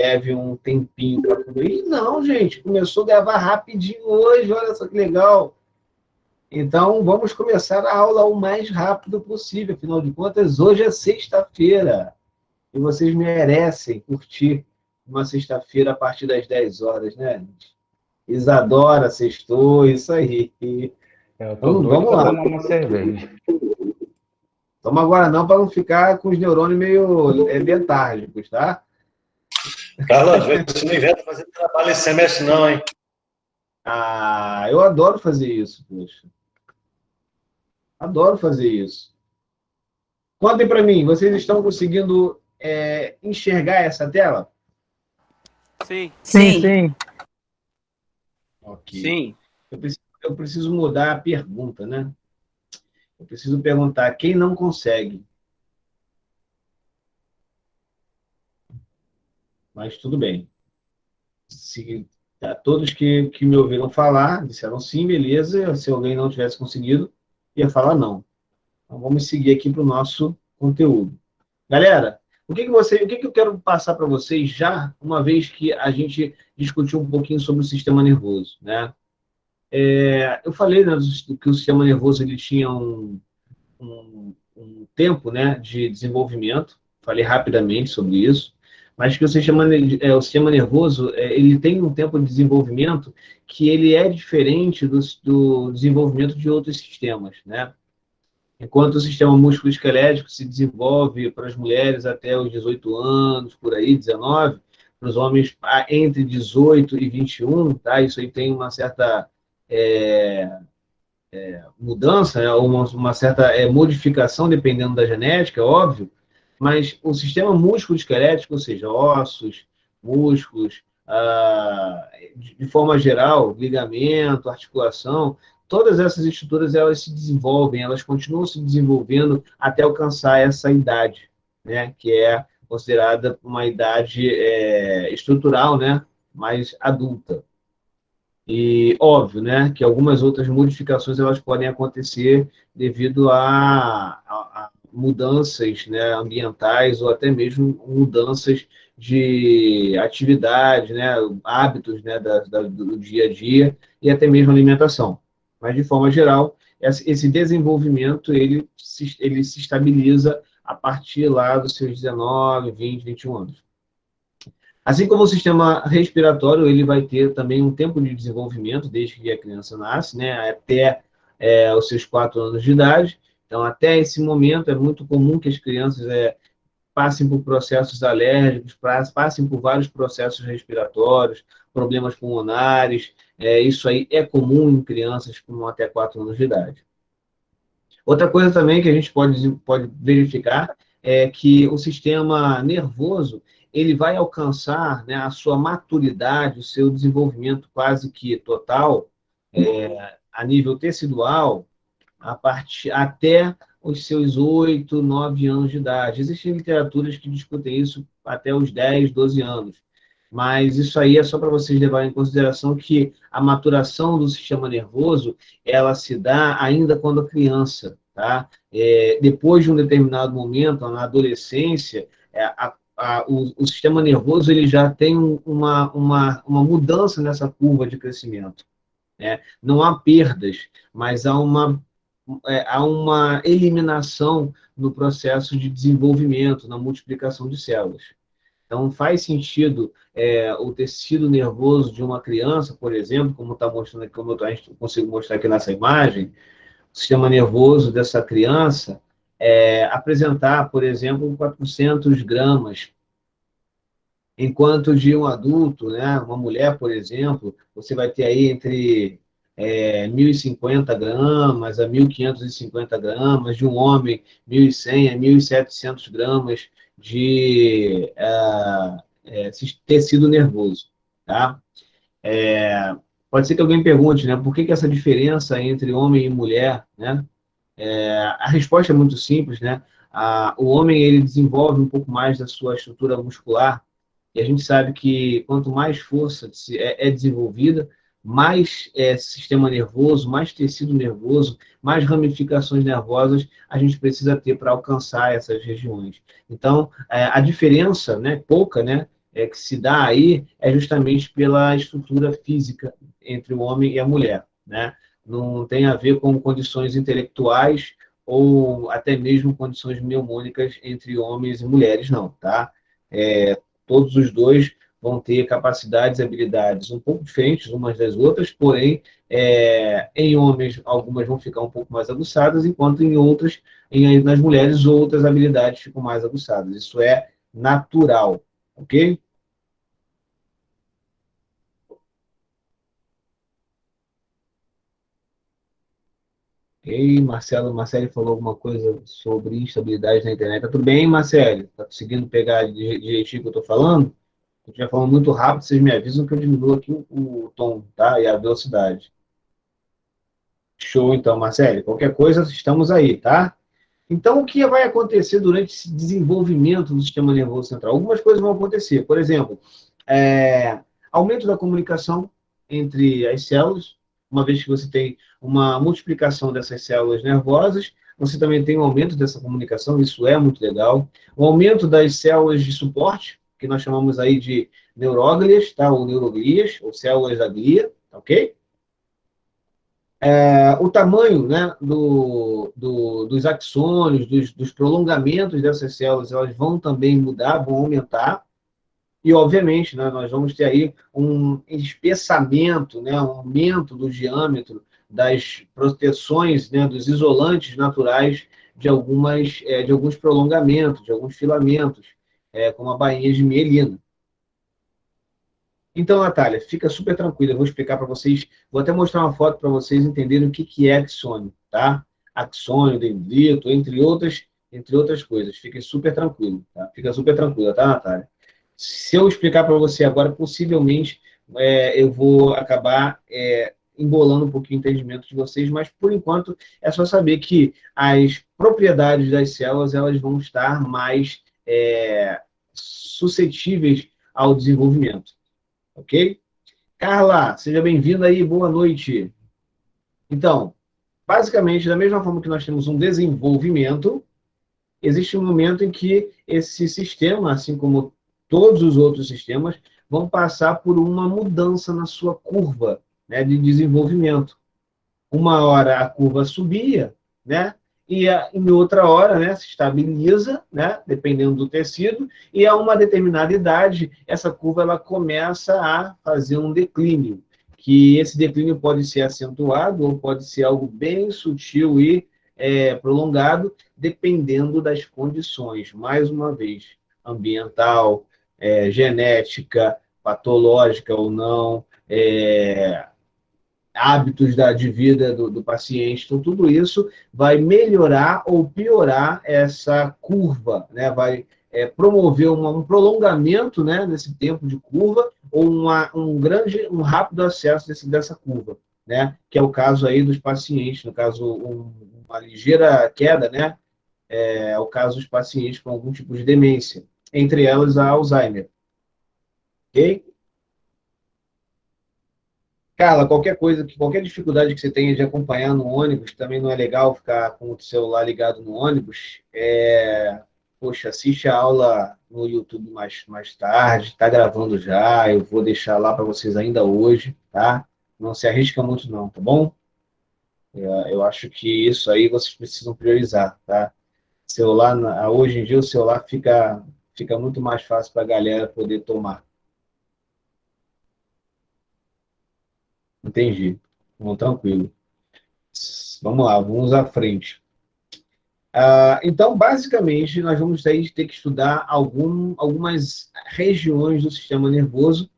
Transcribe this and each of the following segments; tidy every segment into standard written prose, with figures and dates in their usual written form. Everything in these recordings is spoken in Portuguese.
leve um tempinho para concluir. Não, gente, começou a gravar rapidinho hoje, olha só que legal. Então, vamos começar a aula o mais rápido possível. Afinal de contas, hoje é sexta-feira. E vocês merecem curtir uma sexta-feira a partir das 10 horas, né? Isadora, sextou, isso aí. Eu tô Então, doido vamos pra lá. tomar uma cerveja. Toma agora não, para não ficar com os neurônios meio letárgicos, tá? Carlos, vê se não inventa fazer trabalho esse semestre, não, hein? Ah, eu adoro fazer isso, poxa. Adoro fazer isso. Contem para mim, vocês estão conseguindo enxergar essa tela? Sim. Sim. Ok. Sim. Eu preciso mudar a pergunta, né? Eu preciso perguntar quem não consegue. Mas tudo bem. Se, todos que me ouviram falar disseram sim, beleza. Se alguém não tivesse conseguido, ia falar não. Então vamos seguir aqui para o nosso conteúdo. Galera, o que eu quero passar para vocês já, uma vez que a gente discutiu um pouquinho sobre o sistema nervoso, né? Eu falei, né, que o sistema nervoso ele tinha um tempo, né, de desenvolvimento. Falei rapidamente sobre isso, mas que o sistema nervoso ele tem um tempo de desenvolvimento que ele é diferente do desenvolvimento de outros sistemas, né? Enquanto o sistema músculo-esquelético se desenvolve para as mulheres até os 18 anos, por aí, 19, para os homens entre 18 e 21, tá? Isso aí tem uma certa mudança, né? Uma certa modificação dependendo da genética, óbvio, mas o sistema músculo-esquelético, ou seja, ossos, músculos, de forma geral, ligamento, articulação, todas essas estruturas elas se desenvolvem, elas continuam se desenvolvendo até alcançar essa idade, né, que é considerada uma idade estrutural, né, mais adulta. E óbvio, né, que algumas outras modificações elas podem acontecer devido a mudanças, né, ambientais ou até mesmo mudanças de atividade, né, hábitos, né, do dia a dia e até mesmo alimentação. Mas de forma geral, esse desenvolvimento ele se estabiliza a partir lá dos seus 19, 20, 21 anos. Assim como o sistema respiratório, ele vai ter também um tempo de desenvolvimento, desde que a criança nasce, né, até os seus 4 anos de idade. Então, até esse momento, é muito comum que as crianças passem por processos alérgicos, passem por vários processos respiratórios, problemas pulmonares. Isso aí é comum em crianças com até 4 anos de idade. Outra coisa também que a gente pode verificar é que o sistema nervoso ele vai alcançar, né, a sua maturidade, o seu desenvolvimento quase que total, a nível tecidual, até os seus 8, 9 anos de idade. Existem literaturas que discutem isso até os 10, 12 anos. Mas isso aí é só para vocês levarem em consideração que a maturação do sistema nervoso, ela se dá ainda quando criança, tá? Depois de um determinado momento, na adolescência, o sistema nervoso ele já tem uma mudança nessa curva de crescimento, né? Não há perdas, mas há uma eliminação no processo de desenvolvimento, na multiplicação de células. Então, faz sentido o tecido nervoso de uma criança, por exemplo, como está mostrando aqui, como a gente consigo mostrar aqui nessa imagem, o sistema nervoso dessa criança apresentar, por exemplo, 400 gramas, enquanto de um adulto, né, uma mulher, por exemplo, você vai ter aí entre 1.050 gramas a 1.550 gramas, de um homem, 1.100 a 1.700 gramas de tecido nervoso, tá? Pode ser que alguém pergunte, né, por que essa diferença entre homem e mulher, né? A resposta é muito simples, né? O homem ele desenvolve um pouco mais da sua estrutura muscular e a gente sabe que quanto mais força é desenvolvida, mais sistema nervoso, mais tecido nervoso, mais ramificações nervosas a gente precisa ter para alcançar essas regiões. Então, a diferença, né, pouca, né, que se dá aí é justamente pela estrutura física entre o homem e a mulher, né? Não tem a ver com condições intelectuais ou até mesmo condições mnemônicas entre homens e mulheres, não, tá? Todos os dois vão ter capacidades e habilidades um pouco diferentes umas das outras, porém, em homens, algumas vão ficar um pouco mais aguçadas, enquanto em outras, nas mulheres, outras habilidades ficam mais aguçadas. Isso é natural, ok? Ok, Marcelo falou alguma coisa sobre instabilidade na internet. Tá tudo bem, Marcelo? Tá conseguindo pegar direitinho o que eu tô falando? Se eu estiver falando muito rápido, vocês me avisam que eu diminuo aqui o tom, tá? E a velocidade. Show, então, Marcelo. Qualquer coisa, estamos aí, tá? Então, o que vai acontecer durante esse desenvolvimento do sistema nervoso central? Algumas coisas vão acontecer. Por exemplo, aumento da comunicação entre as células, uma vez que você tem uma multiplicação dessas células nervosas, você também tem um aumento dessa comunicação, isso é muito legal. O aumento das células de suporte, que nós chamamos aí de neuróglias, tá? Ou neuroglias, ou células da glia, ok? O tamanho, né, dos axônios, dos prolongamentos dessas células, elas vão também mudar, vão aumentar. E, obviamente, né, nós vamos ter aí um espessamento, né, um aumento do diâmetro das proteções, né, dos isolantes naturais de alguns prolongamentos, de alguns filamentos, como a bainha de mielina. Então, Natália, fica super tranquila, eu vou explicar para vocês, vou até mostrar uma foto para vocês entenderem o que é axônio, tá? Axônio, dendrito, entre outras coisas. Fiquem super tranquilo, tá? Fica super tranquila, tá, Natália? Se eu explicar para você agora, possivelmente eu vou acabar embolando um pouquinho o entendimento de vocês, mas por enquanto é só saber que as propriedades das células elas vão estar mais suscetíveis ao desenvolvimento. Ok? Carla, seja bem-vinda aí, boa noite. Então, basicamente, da mesma forma que nós temos um desenvolvimento, existe um momento em que esse sistema, assim como todos os outros sistemas, vão passar por uma mudança na sua curva, né, de desenvolvimento. Uma hora a curva subia, né? E em outra hora, né, se estabiliza, né, dependendo do tecido, e a uma determinada idade, essa curva ela começa a fazer um declínio, que esse declínio pode ser acentuado ou pode ser algo bem sutil e prolongado, dependendo das condições, mais uma vez, ambiental, genética, patológica ou não, hábitos de vida do paciente. Então, tudo isso vai melhorar ou piorar essa curva, né? Vai promover um prolongamento, né, nesse tempo de curva ou um rápido acesso dessa curva, né? Que é o caso aí dos pacientes, no caso, uma ligeira queda, né? É o caso dos pacientes com algum tipo de demência, entre elas a Alzheimer. Ok? Carla, qualquer coisa, qualquer dificuldade que você tenha de acompanhar no ônibus, também não é legal ficar com o celular ligado no ônibus. Poxa, assiste a aula no YouTube mais tarde, está gravando já, eu vou deixar lá para vocês ainda hoje, tá? Não se arrisca muito não, tá bom? Eu acho que isso aí vocês precisam priorizar, tá? Celular, hoje em dia o celular fica muito mais fácil para a galera poder tomar. Entendi. Bom, tranquilo. Vamos lá, vamos à frente. Então, basicamente, nós vamos ter que estudar algumas regiões do sistema nervoso,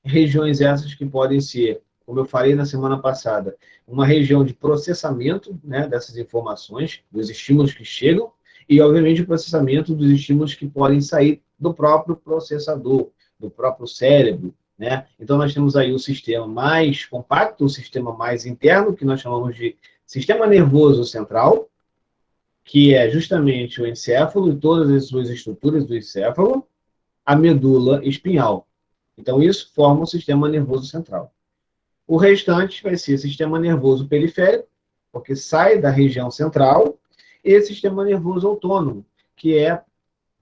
regiões essas que podem ser, como eu falei na semana passada, uma região de processamento, né, dessas informações, dos estímulos que chegam, e, obviamente, o processamento dos estímulos que podem sair do próprio processador, do próprio cérebro, né? Então, nós temos aí o sistema mais compacto, o sistema mais interno, que nós chamamos de sistema nervoso central, que é justamente o encéfalo e todas as suas estruturas do encéfalo, a medula espinhal. Então, isso forma o sistema nervoso central. O restante vai ser sistema nervoso periférico, porque sai da região central, e sistema nervoso autônomo, que é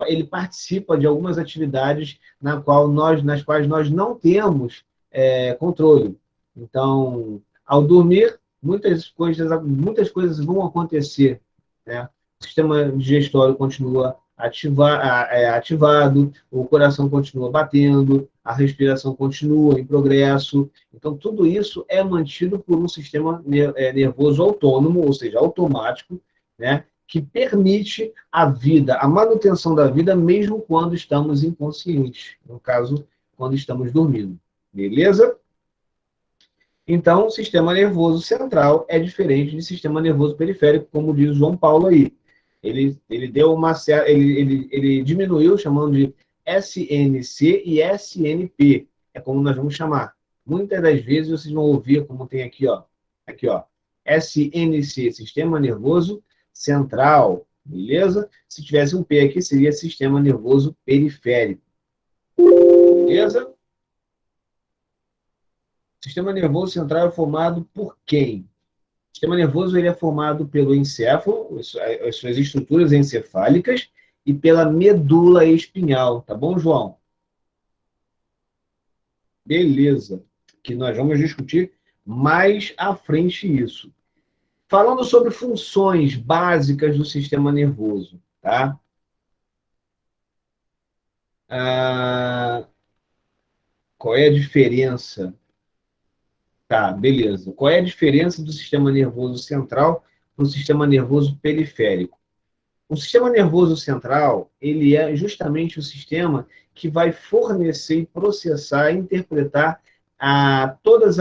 ele participa de algumas atividades nas quais nós não temos controle. Então, ao dormir, muitas coisas vão acontecer, né? O sistema digestório continua ativado, o coração continua batendo, a respiração continua em progresso. Então, tudo isso é mantido por um sistema nervoso autônomo, ou seja, automático, né? Que permite a vida, a manutenção da vida, mesmo quando estamos inconscientes, no caso, quando estamos dormindo. Beleza? Então, o sistema nervoso central é diferente do sistema nervoso periférico, como diz o João Paulo aí. Ele deu ele diminuiu, chamando de SNC e SNP. É como nós vamos chamar. Muitas das vezes vocês vão ouvir, como tem aqui, ó. Aqui, ó. SNC, Sistema Nervoso Central. Beleza? Se tivesse um P aqui, seria Sistema Nervoso Periférico. Beleza? O sistema nervoso central é formado por quem? O sistema nervoso ele é formado pelo encéfalo, as suas estruturas encefálicas, e pela medula espinhal. Tá bom, João? Beleza. Que nós vamos discutir mais à frente isso. Falando sobre funções básicas do sistema nervoso, tá? Qual é a diferença? Tá, beleza. Qual é a diferença do sistema nervoso central para o sistema nervoso periférico? O sistema nervoso central, ele é justamente o sistema que vai fornecer, processar, interpretar todos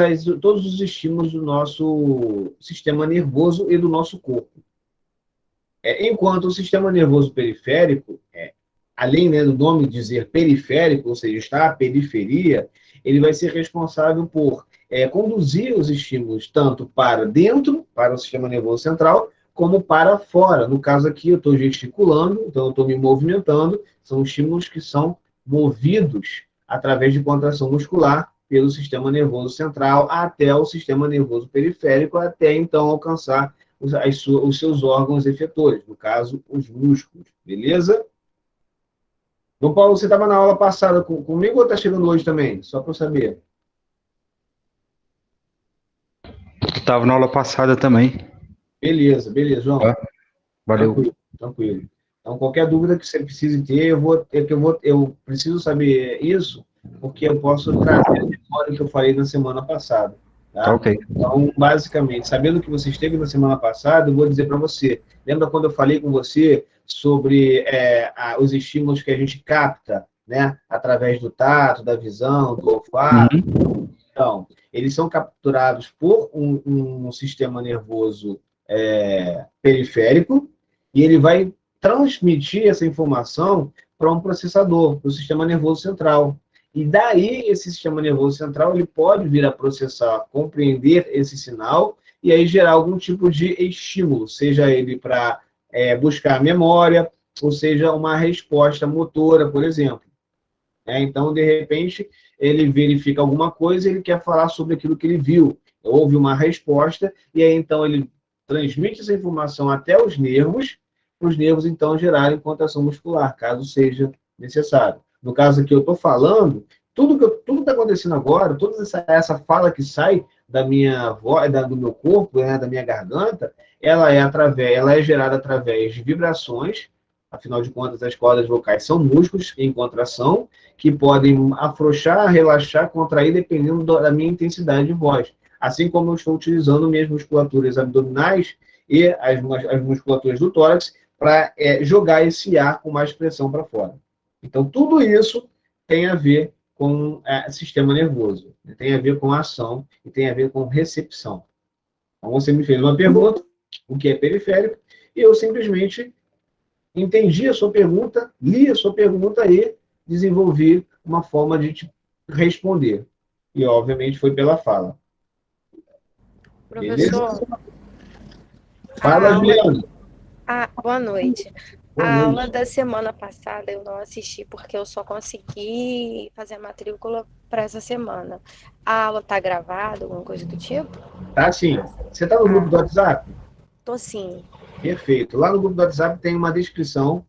os estímulos do nosso sistema nervoso e do nosso corpo. Enquanto o sistema nervoso periférico, além, né, do nome dizer periférico, ou seja, está à periferia, ele vai ser responsável por conduzir os estímulos tanto para dentro, para o sistema nervoso central, como para fora. No caso aqui, eu estou gesticulando, então eu estou me movimentando, são estímulos que são movidos através de contração muscular pelo sistema nervoso central até o sistema nervoso periférico, até então alcançar os seus órgãos efetores, no caso, os músculos. Beleza? João Paulo, você estava na aula passada comigo ou está chegando hoje também? Só para eu saber. Estava na aula passada também. Beleza, João. Valeu. Tranquilo. Então, qualquer dúvida que você precise ter, eu preciso saber isso, porque eu posso trazer a memória que eu falei na semana passada. Tá? Ok. Então, basicamente, sabendo que você esteve na semana passada, eu vou dizer para você. Lembra quando eu falei com você sobre os estímulos que a gente capta, né, através do tato, da visão, do olfato? Uhum. Então, eles são capturados por um sistema nervoso periférico e ele vai transmitir essa informação para um processador, para o sistema nervoso central. E daí, esse sistema nervoso central ele pode vir a processar, compreender esse sinal e aí gerar algum tipo de estímulo, seja ele para buscar a memória, ou seja, uma resposta motora, por exemplo. Então, de repente, ele verifica alguma coisa e ele quer falar sobre aquilo que ele viu. Houve uma resposta e aí, então, ele transmite essa informação até os nervos, para os nervos, então, gerarem contração muscular, caso seja necessário. No caso aqui, eu estou falando, tudo que está acontecendo agora, toda essa fala que sai da minha voz, do meu corpo, né, da minha garganta, ela é gerada através de vibrações. Afinal de contas, as cordas vocais são músculos em contração, que podem afrouxar, relaxar, contrair, dependendo da minha intensidade de voz. Assim como eu estou utilizando minhas musculaturas abdominais e as musculaturas do tórax para jogar esse ar com mais pressão para fora. Então, tudo isso tem a ver com sistema nervoso, tem a ver com ação e tem a ver com recepção. Então, você me fez uma pergunta, o que é periférico, e eu simplesmente entendi a sua pergunta, li a sua pergunta e desenvolvi uma forma de te responder. E, obviamente, foi pela fala. Professor, beleza? Fala, Juliana. Boa noite. Boa A noite. aula da semana passada eu não assisti porque eu só consegui fazer a matrícula para essa semana. A aula está gravada, alguma coisa do tipo? Tá, sim. Você está no grupo do WhatsApp? Tô sim. Perfeito. Lá no grupo do WhatsApp tem uma descrição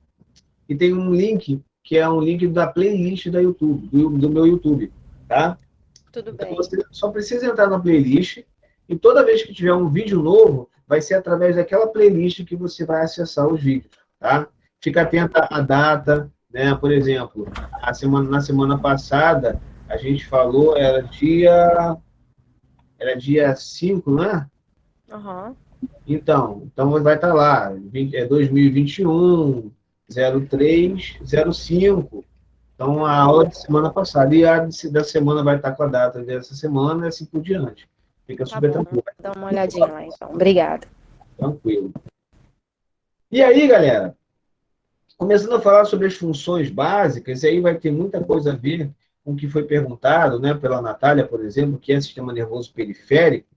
e tem um link, que é um link da playlist da YouTube, do meu YouTube, tá? Tudo Então bem. você só precisa entrar na playlist e toda vez que tiver um vídeo novo, vai ser através daquela playlist que você vai acessar os vídeos, tá? Fica atenta à data, né? Por exemplo, na semana passada, a gente falou, era dia 5, né? Aham. Então vai estar lá, 2021, 03, 05. Então, a aula de semana passada. E da semana vai estar com a data dessa semana e assim por diante. Fica Tá super bom. tranquilo. Dá uma olhadinha lá, então. Obrigada. Tranquilo. E aí, galera, começando a falar sobre as funções básicas, e aí vai ter muita coisa a ver com o que foi perguntado, né, pela Natália, por exemplo, que é sistema nervoso periférico.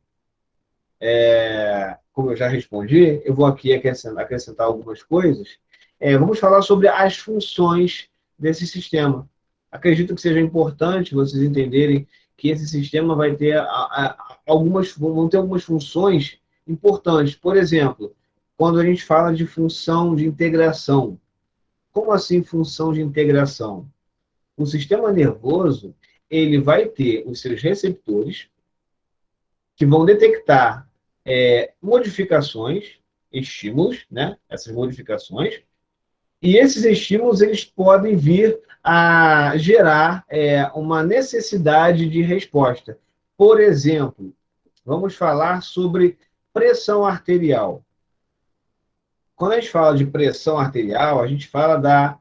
Como eu já respondi, eu vou aqui acrescentar algumas coisas. Vamos falar sobre as funções desse sistema. Acredito que seja importante vocês entenderem que esse sistema vai ter vão ter algumas funções importantes. Por exemplo, quando a gente fala de função de integração. Como assim função de integração? O sistema nervoso, ele vai ter os seus receptores que vão detectar modificações, estímulos, né? Essas modificações, e esses estímulos eles podem vir a gerar uma necessidade de resposta. Por exemplo, vamos falar sobre pressão arterial. Quando a gente fala de pressão arterial, a gente fala da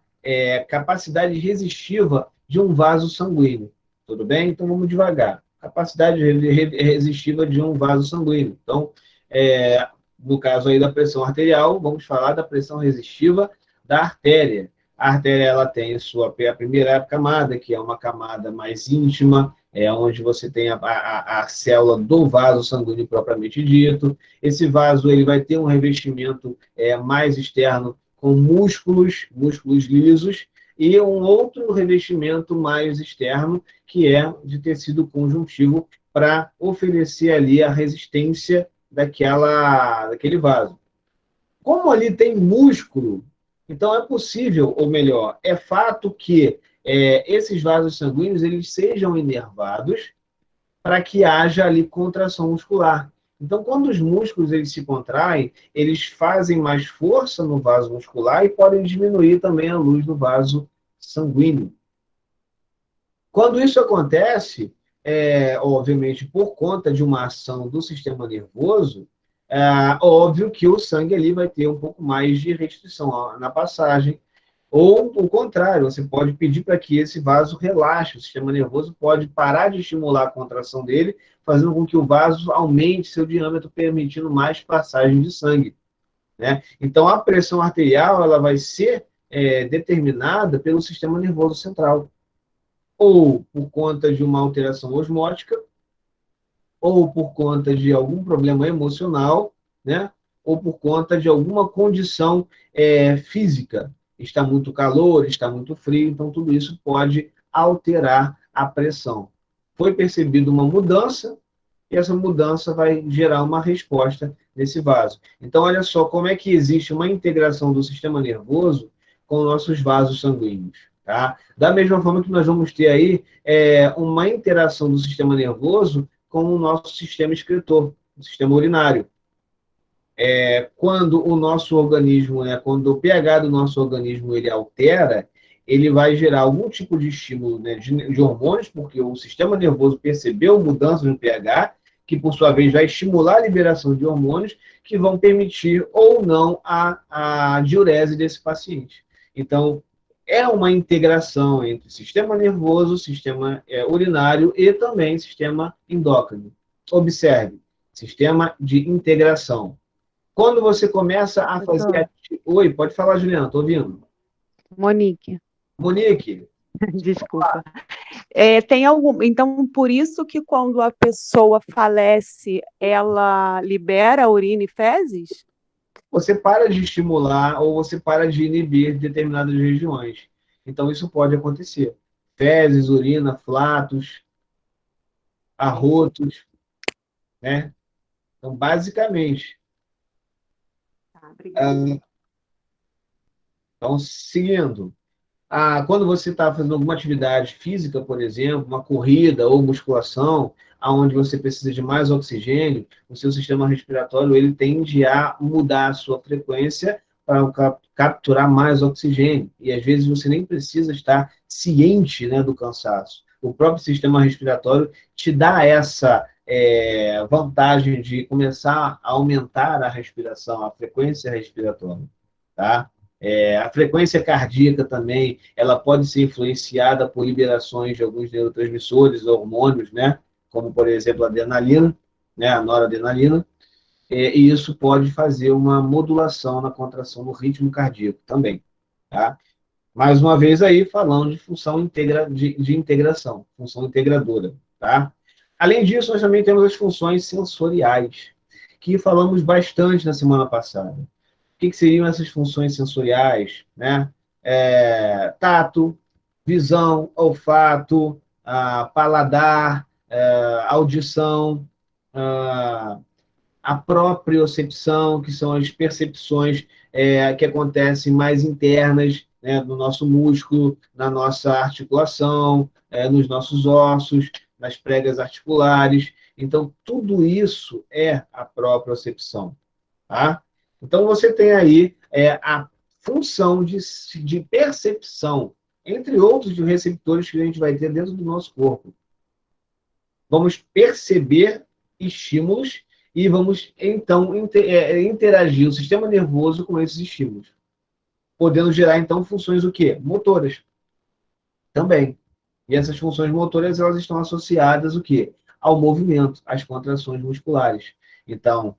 capacidade resistiva de um vaso sanguíneo. Tudo bem? Então vamos devagar. Capacidade resistiva de um vaso sanguíneo. Então, no caso aí da pressão arterial, vamos falar da pressão resistiva da artéria. A artéria ela tem a primeira camada, que é uma camada mais íntima, onde você tem a célula do vaso sanguíneo propriamente dito. Esse vaso ele vai ter um revestimento mais externo com músculos lisos, e um outro revestimento mais externo, que é de tecido conjuntivo, para oferecer ali a resistência daquele vaso. Como ali tem músculo, então é possível, ou melhor, é fato que esses vasos sanguíneos eles sejam inervados para que haja ali contração muscular. Então, quando os músculos eles se contraem, eles fazem mais força no vaso muscular e podem diminuir também a luz do vaso sanguíneo. Quando isso acontece, obviamente, por conta de uma ação do sistema nervoso, óbvio que o sangue ali vai ter um pouco mais de restrição na passagem, ou, o contrário, você pode pedir para que esse vaso relaxe, o sistema nervoso pode parar de estimular a contração dele, fazendo com que o vaso aumente seu diâmetro, permitindo mais passagem de sangue, né? Então, a pressão arterial ela vai ser determinada pelo sistema nervoso central, ou por conta de uma alteração osmótica, ou por conta de algum problema emocional, né? Ou por conta de alguma condição física. Está muito calor, está muito frio, então tudo isso pode alterar a pressão. Foi percebida uma mudança, e essa mudança vai gerar uma resposta nesse vaso. Então, olha só como é que existe uma integração do sistema nervoso com nossos vasos sanguíneos. Tá? Da mesma forma que nós vamos ter aí uma interação do sistema nervoso com o nosso sistema excretor, o sistema urinário. Quando o nosso organismo, quando o pH do nosso organismo ele altera, ele vai gerar algum tipo de estímulo, né, de hormônios, porque o sistema nervoso percebeu mudanças no pH, que por sua vez vai estimular a liberação de hormônios que vão permitir ou não a diurese desse paciente. Então, é uma integração entre sistema nervoso, sistema urinário e também sistema endócrino. Observe, sistema de integração. Quando você começa a fazer... Oi, pode falar, Juliana, estou ouvindo. Monique. Monique. Desculpa. Tem algum... Então, por isso que quando a pessoa falece, ela libera urina e fezes? Você para de estimular ou você para de inibir determinadas regiões. Então, isso pode acontecer. Fezes, urina, flatos, arrotos, né? Então, basicamente, Tá, obrigada. Então, seguindo. Quando você está fazendo alguma atividade física, por exemplo, uma corrida ou musculação, aonde você precisa de mais oxigênio, o seu sistema respiratório ele tende a mudar a sua frequência para capturar mais oxigênio. E às vezes você nem precisa estar ciente, né, do cansaço. O próprio sistema respiratório te dá essa vantagem de começar a aumentar a respiração, a frequência respiratória, tá? A frequência cardíaca também, ela pode ser influenciada por liberações de alguns neurotransmissores, hormônios, né? Como, por exemplo, a adrenalina, né? A noradrenalina, e isso pode fazer uma modulação na contração do ritmo cardíaco também, tá? Mais uma vez aí, falando de função de integração, função integradora, tá? Além disso, nós também temos as funções sensoriais, que falamos bastante na semana passada. O que seriam essas funções sensoriais, né? Tato, visão, olfato, paladar, audição, a propriocepção, que são as percepções que acontecem mais internas, né, no nosso músculo, na nossa articulação, nos nossos ossos, nas pregas articulares. Então, tudo isso é a propriocepção, tá? Então, você tem aí a função de percepção, entre outros de receptores que a gente vai ter dentro do nosso corpo. Vamos perceber estímulos e vamos, então, interagir o sistema nervoso com esses estímulos, podendo gerar, então, funções o quê? Motoras. Também. E essas funções motoras, elas estão associadas o quê? Ao movimento, às contrações musculares. Então,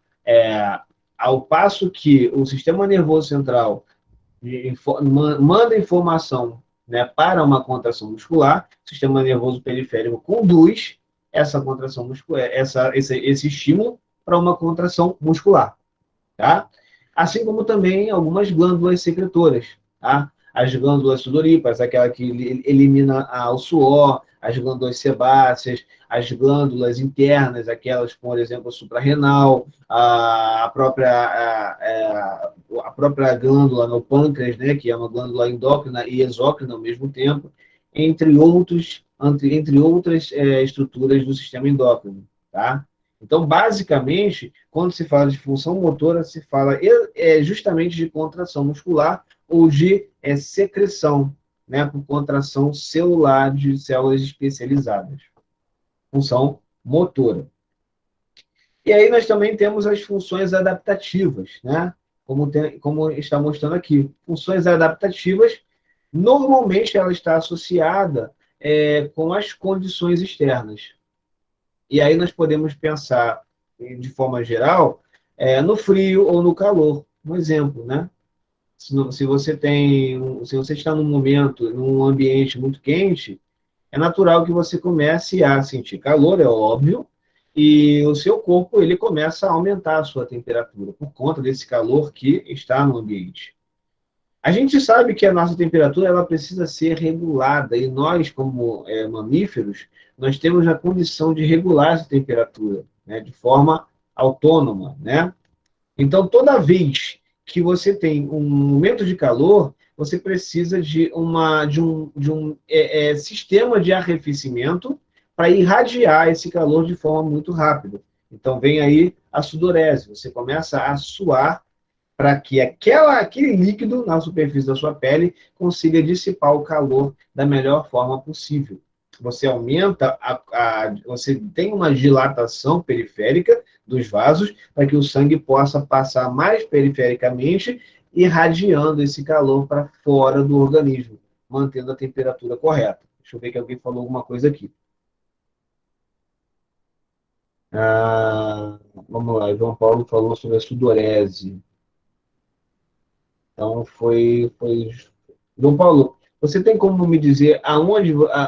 ao passo que o sistema nervoso central manda informação, né, para uma contração muscular, o sistema nervoso periférico conduz essa contração muscular, esse estímulo para uma contração muscular, tá? Assim como também algumas glândulas secretoras, tá? As glândulas sudoríparas, aquela que elimina o suor, as glândulas sebáceas, as glândulas internas, aquelas, por exemplo, suprarrenal, a própria glândula no pâncreas, né, que é uma glândula endócrina e exócrina ao mesmo tempo, entre outras estruturas do sistema endócrino, tá? Então, basicamente, quando se fala de função motora, se fala justamente de contração muscular ou de secreção, né, por contração celular de células especializadas. Função motora. E aí nós também temos as funções adaptativas, né? Como está mostrando aqui. Funções adaptativas, normalmente ela está associada com as condições externas. E aí nós podemos pensar, de forma geral, no frio ou no calor. Um exemplo, né? Se você está num ambiente muito quente, é natural que você comece a sentir calor, é óbvio, e o seu corpo ele começa a aumentar a sua temperatura por conta desse calor que está no ambiente. A gente sabe que a nossa temperatura ela precisa ser regulada e nós, como mamíferos, nós temos a condição de regular essa temperatura, né, de forma autônoma, né? Então, toda vez que você tem um momento de calor, você precisa de um sistema de arrefecimento para irradiar esse calor de forma muito rápida. Então, vem aí a sudorese. Você começa a suar para que aquele líquido na superfície da sua pele consiga dissipar o calor da melhor forma possível. Você aumenta, você tem uma dilatação periférica dos vasos para que o sangue possa passar mais perifericamente, irradiando esse calor para fora do organismo, mantendo a temperatura correta. Deixa eu ver que alguém falou alguma coisa aqui. Vamos lá, João Paulo falou sobre a sudorese. Então, foi... João Paulo, você tem como me dizer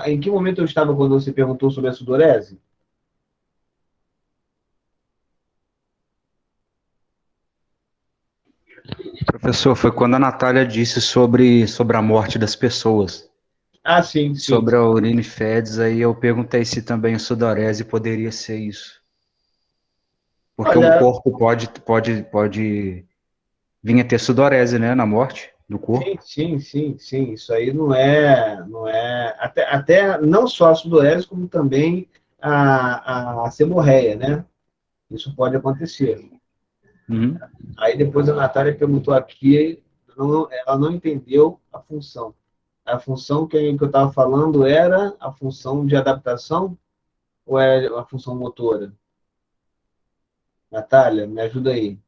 em que momento eu estava quando você perguntou sobre a sudorese? Professor, foi quando a Natália disse sobre a morte das pessoas. Sim. Sobre a urina e fezes, aí eu perguntei se também a sudorese poderia ser isso. Porque o corpo pode vir a ter sudorese, né, na morte. no corpo? Sim. Isso aí não é até não só a sudorese, como também a seborreia, né? Isso pode acontecer. Uhum. Aí depois a Natália perguntou aqui, ela não entendeu a função. A função que eu estava falando era a função de adaptação ou é a função motora? Natália, me ajuda aí.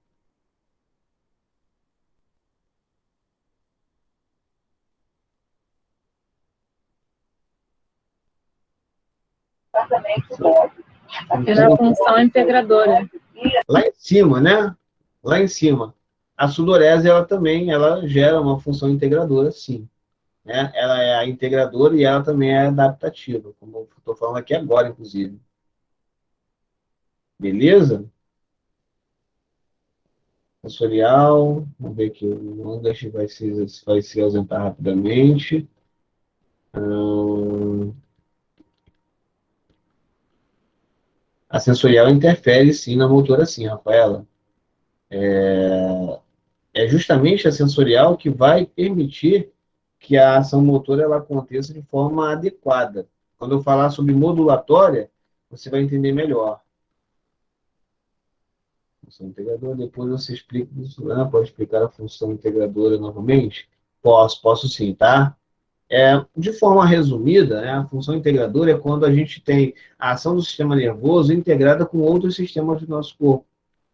É na função integradora. Lá em cima, né? Lá em cima. A sudorese, ela gera uma função integradora, sim. Né? Ela é a integradora e ela também é adaptativa, como eu estou falando aqui agora, inclusive. Beleza? Sensorial, vamos ver aqui, o Angas vai se ausentar rapidamente. A sensorial interfere, sim, na motora, sim, Rafaela. É justamente a sensorial que vai permitir que a ação motora ela aconteça de forma adequada. Quando eu falar sobre modulatória, você vai entender melhor. Função integradora, depois você explica isso, né? Pode explicar a função integradora novamente? Posso sim, tá? De forma resumida, né, a função integradora é quando a gente tem a ação do sistema nervoso integrada com outros sistemas do nosso corpo.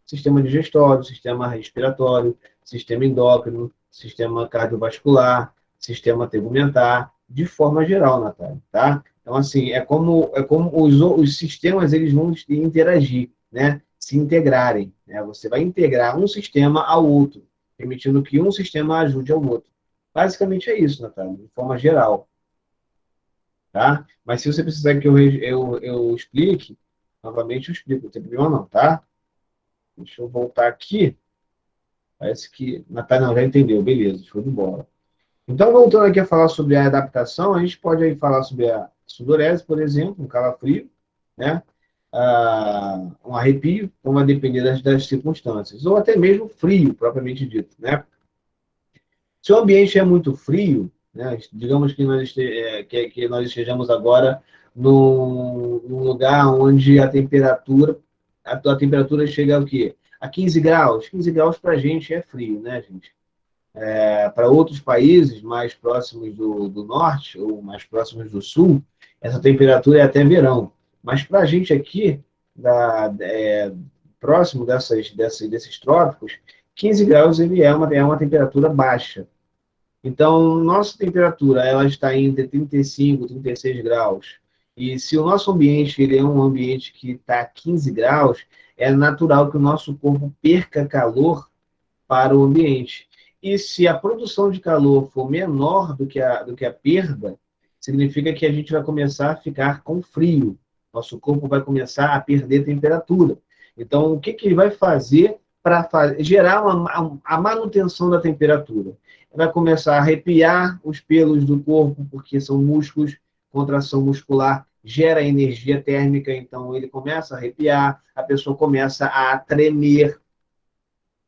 Sistema digestório, sistema respiratório, sistema endócrino, sistema cardiovascular, sistema tegumentar, de forma geral, Natália, tá? Então, assim, é como os sistemas eles vão interagir, né? Se integrarem, né? Você vai integrar um sistema ao outro, permitindo que um sistema ajude ao outro. Basicamente é isso, Natália, de forma geral, tá? Mas se você precisar que eu explique, novamente eu explico, não tem problema não, tá? Deixa eu voltar aqui. Parece que Natália já entendeu, beleza, show de bola. Então, voltando aqui a falar sobre a adaptação, a gente pode aí falar sobre a sudorese, por exemplo, um calafrio, né? Um arrepio, então vai depender das circunstâncias, ou até mesmo frio, propriamente dito, né? Se o ambiente é muito frio, né, digamos que nós estejamos agora num lugar onde a temperatura chega ao quê? A 15 graus. 15 graus para a gente é frio, né, gente? Para outros países mais próximos do norte ou mais próximos do sul, essa temperatura é até verão. Mas para a gente aqui, próximo desses trópicos, 15 graus ele é uma temperatura baixa. Então, nossa temperatura ela está entre 35 e 36 graus. E se o nosso ambiente ele é um ambiente que está a 15 graus, é natural que o nosso corpo perca calor para o ambiente. E se a produção de calor for menor do que a perda, significa que a gente vai começar a ficar com frio. Nosso corpo vai começar a perder temperatura. Então, o que ele vai fazer para gerar a manutenção da temperatura? Vai começar a arrepiar os pelos do corpo, porque são músculos, contração muscular gera energia térmica, então ele começa a arrepiar, a pessoa começa a tremer.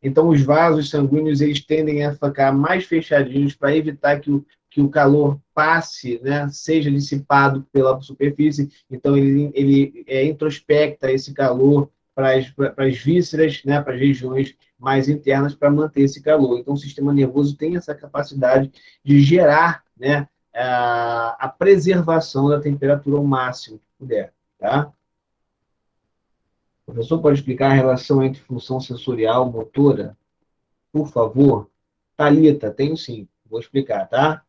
Então, os vasos sanguíneos eles tendem a ficar mais fechadinhos para evitar que o calor passe, né, seja dissipado pela superfície. Então, ele introspecta esse calor para as vísceras, né, para as regiões mais internas, para manter esse calor. Então, o sistema nervoso tem essa capacidade de gerar, né, a preservação da temperatura ao máximo que puder. Tá? O professor pode explicar a relação entre função sensorial e motora? Por favor? Thalita, tenho sim. Vou explicar, tá?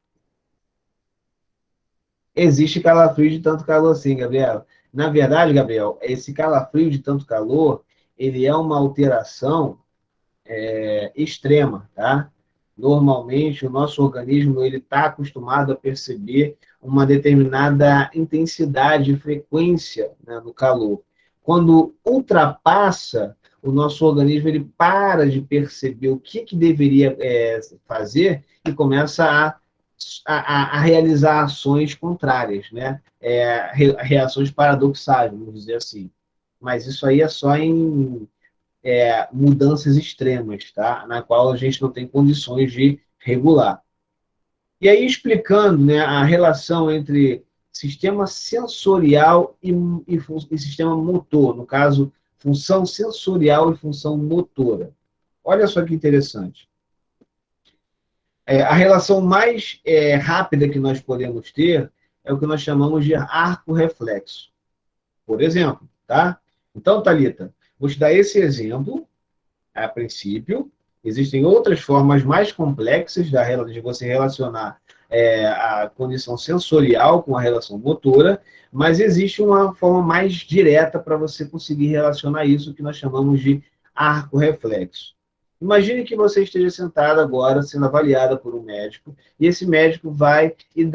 Existe calafrio de tanto calor sim, Gabriel. Na verdade, Gabriel, esse calafrio de tanto calor, ele é uma alteração extrema, tá? Normalmente, o nosso organismo ele está acostumado a perceber uma determinada intensidade e frequência, né, no calor. Quando ultrapassa, o nosso organismo ele para de perceber o que deveria fazer e começa a realizar ações contrárias, né? Reações paradoxais, vamos dizer assim. Mas isso aí é só em mudanças extremas, tá? Na qual a gente não tem condições de regular. E aí, explicando, né, a relação entre sistema sensorial e sistema motor, no caso, função sensorial e função motora. Olha só que interessante. A relação mais rápida que nós podemos ter é o que nós chamamos de arco reflexo. Por exemplo, tá? Então, Thalita, vou te dar esse exemplo, a princípio. Existem outras formas mais complexas de você relacionar a condição sensorial com a relação motora, mas existe uma forma mais direta para você conseguir relacionar isso, que nós chamamos de arco reflexo. Imagine que você esteja sentado agora, sendo avaliada por um médico, e esse médico vai e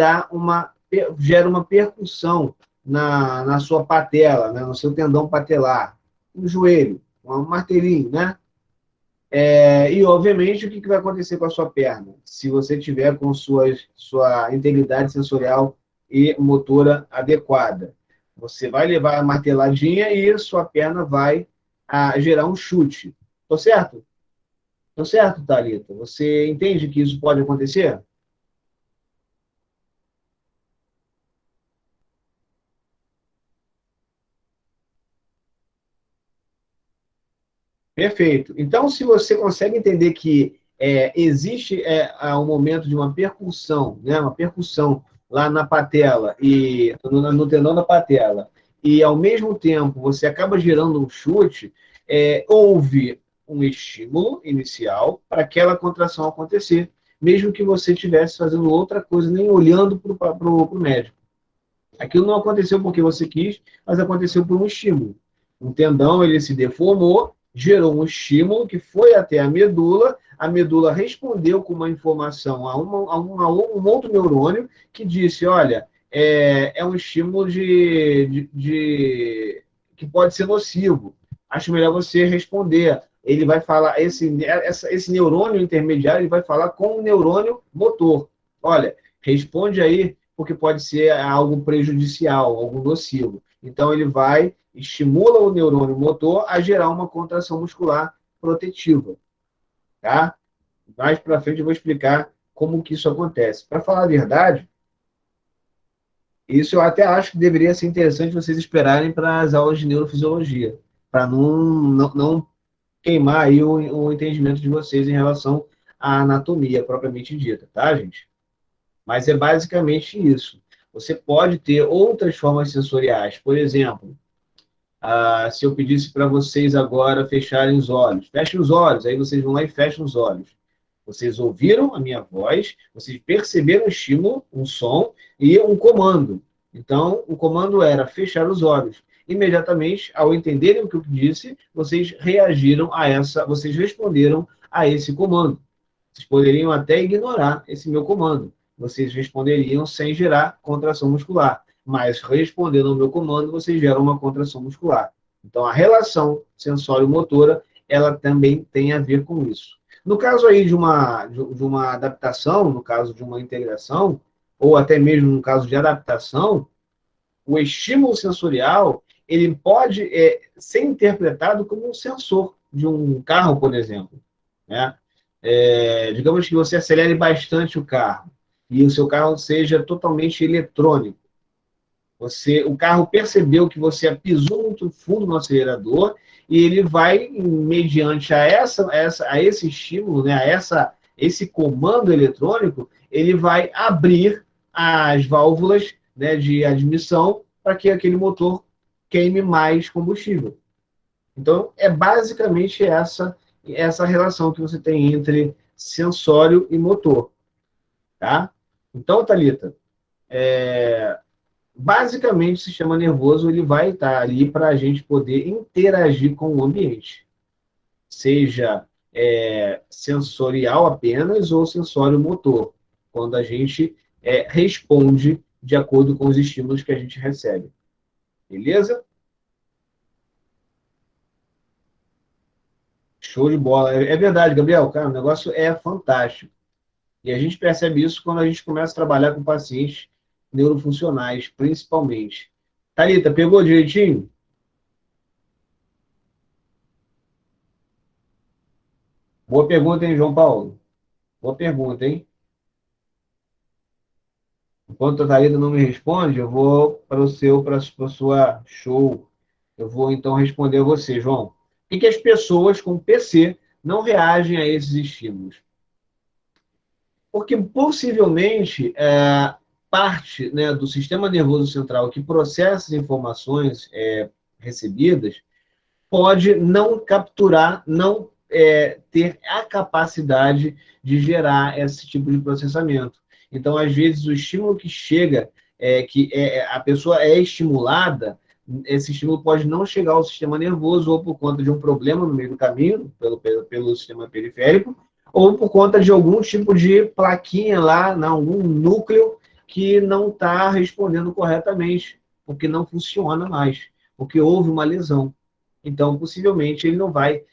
gera uma percussão na sua patela, né, no seu tendão patelar, no joelho, um martelinho, né? E, obviamente, o que vai acontecer com a sua perna? Se você tiver com sua integridade sensorial e motora adequada. Você vai levar a marteladinha e sua perna vai gerar um chute. Tô certo? Tô certo, Thalita? Você entende que isso pode acontecer? Perfeito. Então, se você consegue entender que existe um momento de uma percussão, né, uma percussão lá na patela, e no tendão da patela, e ao mesmo tempo você acaba gerando um chute, houve um estímulo inicial para aquela contração acontecer, mesmo que você estivesse fazendo outra coisa, nem olhando para o médico. Aquilo não aconteceu porque você quis, mas aconteceu por um estímulo. Um tendão, ele se deformou, gerou um estímulo que foi até a medula respondeu com uma informação a um outro neurônio que disse, olha, é um estímulo que pode ser nocivo. Acho melhor você responder. Ele vai falar, esse neurônio intermediário, ele vai falar com o neurônio motor. Olha, responde aí, porque pode ser algo prejudicial, algo nocivo. Então, ele estimula o neurônio motor a gerar uma contração muscular protetiva. Tá? Mais para frente eu vou explicar como que isso acontece. Para falar a verdade, isso eu até acho que deveria ser interessante vocês esperarem para as aulas de neurofisiologia, para não queimar aí o entendimento de vocês em relação à anatomia propriamente dita, tá, gente? Mas é basicamente isso. Você pode ter outras formas sensoriais. Por exemplo, se eu pedisse para vocês agora fecharem os olhos. Fechem os olhos, aí vocês vão lá e fecham os olhos. Vocês ouviram a minha voz, vocês perceberam um estímulo, um som e um comando. Então, o comando era fechar os olhos. Imediatamente, ao entenderem o que eu disse, vocês vocês responderam a esse comando. Vocês poderiam até ignorar esse meu comando. Vocês responderiam sem gerar contração muscular. Mas, respondendo ao meu comando, vocês geram uma contração muscular. Então, a relação sensório-motora, ela também tem a ver com isso. No caso aí de uma adaptação, no caso de uma integração, ou até mesmo no caso de adaptação, o estímulo sensorial, ele pode ser interpretado como um sensor de um carro, por exemplo. Né? Digamos que você acelere bastante o carro, e o seu carro seja totalmente eletrônico. O carro percebeu que você pisou muito fundo no acelerador e ele vai, mediante a esse estímulo, né, esse comando eletrônico, ele vai abrir as válvulas, né, de admissão para que aquele motor queime mais combustível. Então, é basicamente essa relação que você tem entre sensório e motor. Tá? Então, Thalita, basicamente, o sistema nervoso ele vai estar ali para a gente poder interagir com o ambiente. Seja sensorial apenas ou sensório motor, quando a gente responde de acordo com os estímulos que a gente recebe. Beleza? Show de bola. É verdade, Gabriel, cara, o negócio é fantástico. E a gente percebe isso quando a gente começa a trabalhar com pacientes neurofuncionais, principalmente. Thalita, pegou direitinho? Boa pergunta, hein, João Paulo? Boa pergunta, hein? Enquanto a Thalita não me responde, eu vou para a sua show. Eu vou então responder a você, João. Por que as pessoas com PC não reagem a esses estímulos? Porque possivelmente parte, né, do sistema nervoso central que processa as informações recebidas pode não capturar, não ter a capacidade de gerar esse tipo de processamento. Então, às vezes, o estímulo que chega, a pessoa é estimulada, esse estímulo pode não chegar ao sistema nervoso, ou por conta de um problema no meio do caminho, pelo sistema periférico, ou por conta de algum tipo de plaquinha lá, algum núcleo que não está respondendo corretamente, porque não funciona mais, porque houve uma lesão. Então, possivelmente, ele não vai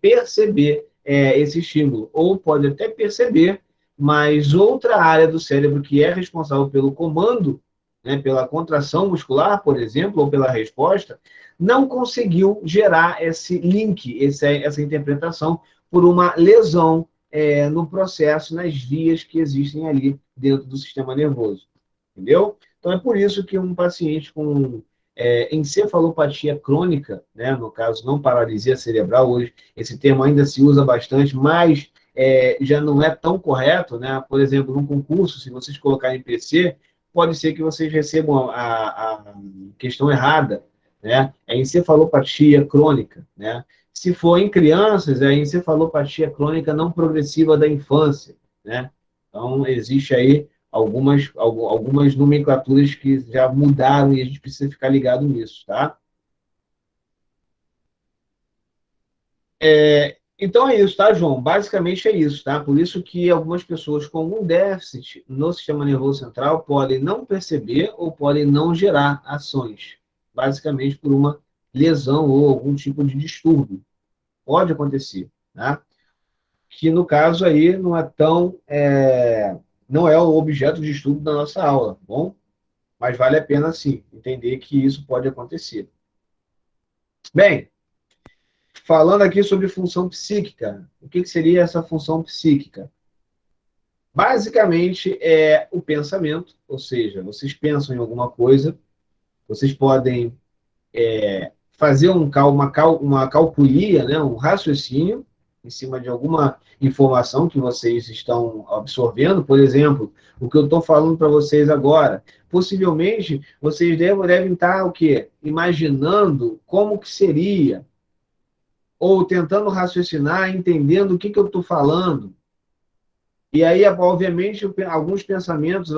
perceber esse estímulo. Ou pode até perceber, mas outra área do cérebro que é responsável pelo comando, né, pela contração muscular, por exemplo, ou pela resposta, não conseguiu gerar esse link, essa interpretação, por uma lesão no processo, nas vias que existem ali dentro do sistema nervoso. Entendeu? Então, é por isso que um paciente com encefalopatia crônica, né, no caso, não paralisia cerebral, hoje esse termo ainda se usa bastante, mas já não é tão correto, né? Por exemplo, num concurso, se vocês colocarem PC, pode ser que vocês recebam a questão errada, né? É encefalopatia crônica, né? Se for em crianças, é encefalopatia crônica não progressiva da infância, né? Então, existe aí algumas nomenclaturas que já mudaram e a gente precisa ficar ligado nisso, tá? Então é isso, tá, João? Basicamente é isso, tá? Por isso que algumas pessoas com algum déficit no sistema nervoso central podem não perceber ou podem não gerar ações, basicamente por uma lesão ou algum tipo de distúrbio. Pode acontecer, tá? Que no caso aí não é não é o objeto de estudo da nossa aula, tá bom? Mas vale a pena, sim, entender que isso pode acontecer. Bem, falando aqui sobre função psíquica, o que seria essa função psíquica? Basicamente é o pensamento, ou seja, vocês pensam em alguma coisa, vocês podem fazer uma calculia, né, um raciocínio em cima de alguma informação que vocês estão absorvendo. Por exemplo, o que eu estou falando para vocês agora, possivelmente vocês devem estar o quê? Imaginando como que seria, ou tentando raciocinar, entendendo o que eu estou falando. E aí, obviamente, alguns pensamentos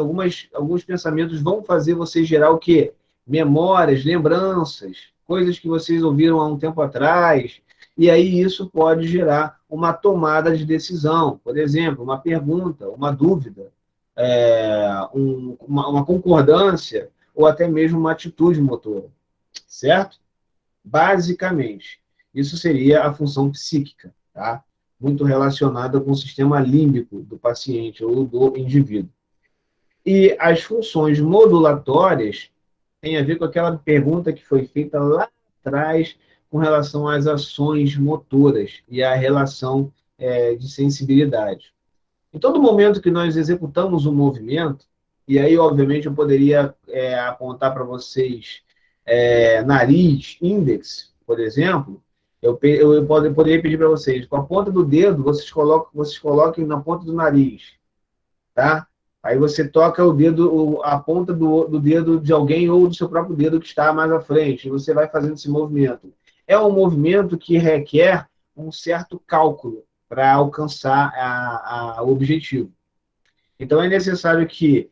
vão fazer vocês gerar o quê? Memórias, lembranças, coisas que vocês ouviram há um tempo atrás. E aí isso pode gerar uma tomada de decisão. Por exemplo, uma pergunta, uma dúvida, uma concordância, ou até mesmo uma atitude motora. Certo? Basicamente, isso seria a função psíquica, tá? Muito relacionada com o sistema límbico do paciente ou do indivíduo. E as funções modulatórias têm a ver com aquela pergunta que foi feita lá atrás com relação às ações motoras e à relação de sensibilidade. Em todo momento que nós executamos um movimento, e aí, obviamente, eu poderia apontar para vocês nariz, índex, por exemplo, eu poderia pedir para vocês, com a ponta do dedo, vocês coloquem na ponta do nariz, tá? Aí você toca o dedo, a ponta do dedo de alguém ou do seu próprio dedo que está mais à frente, e você vai fazendo esse movimento. É um movimento que requer um certo cálculo para alcançar o objetivo. Então, é necessário que,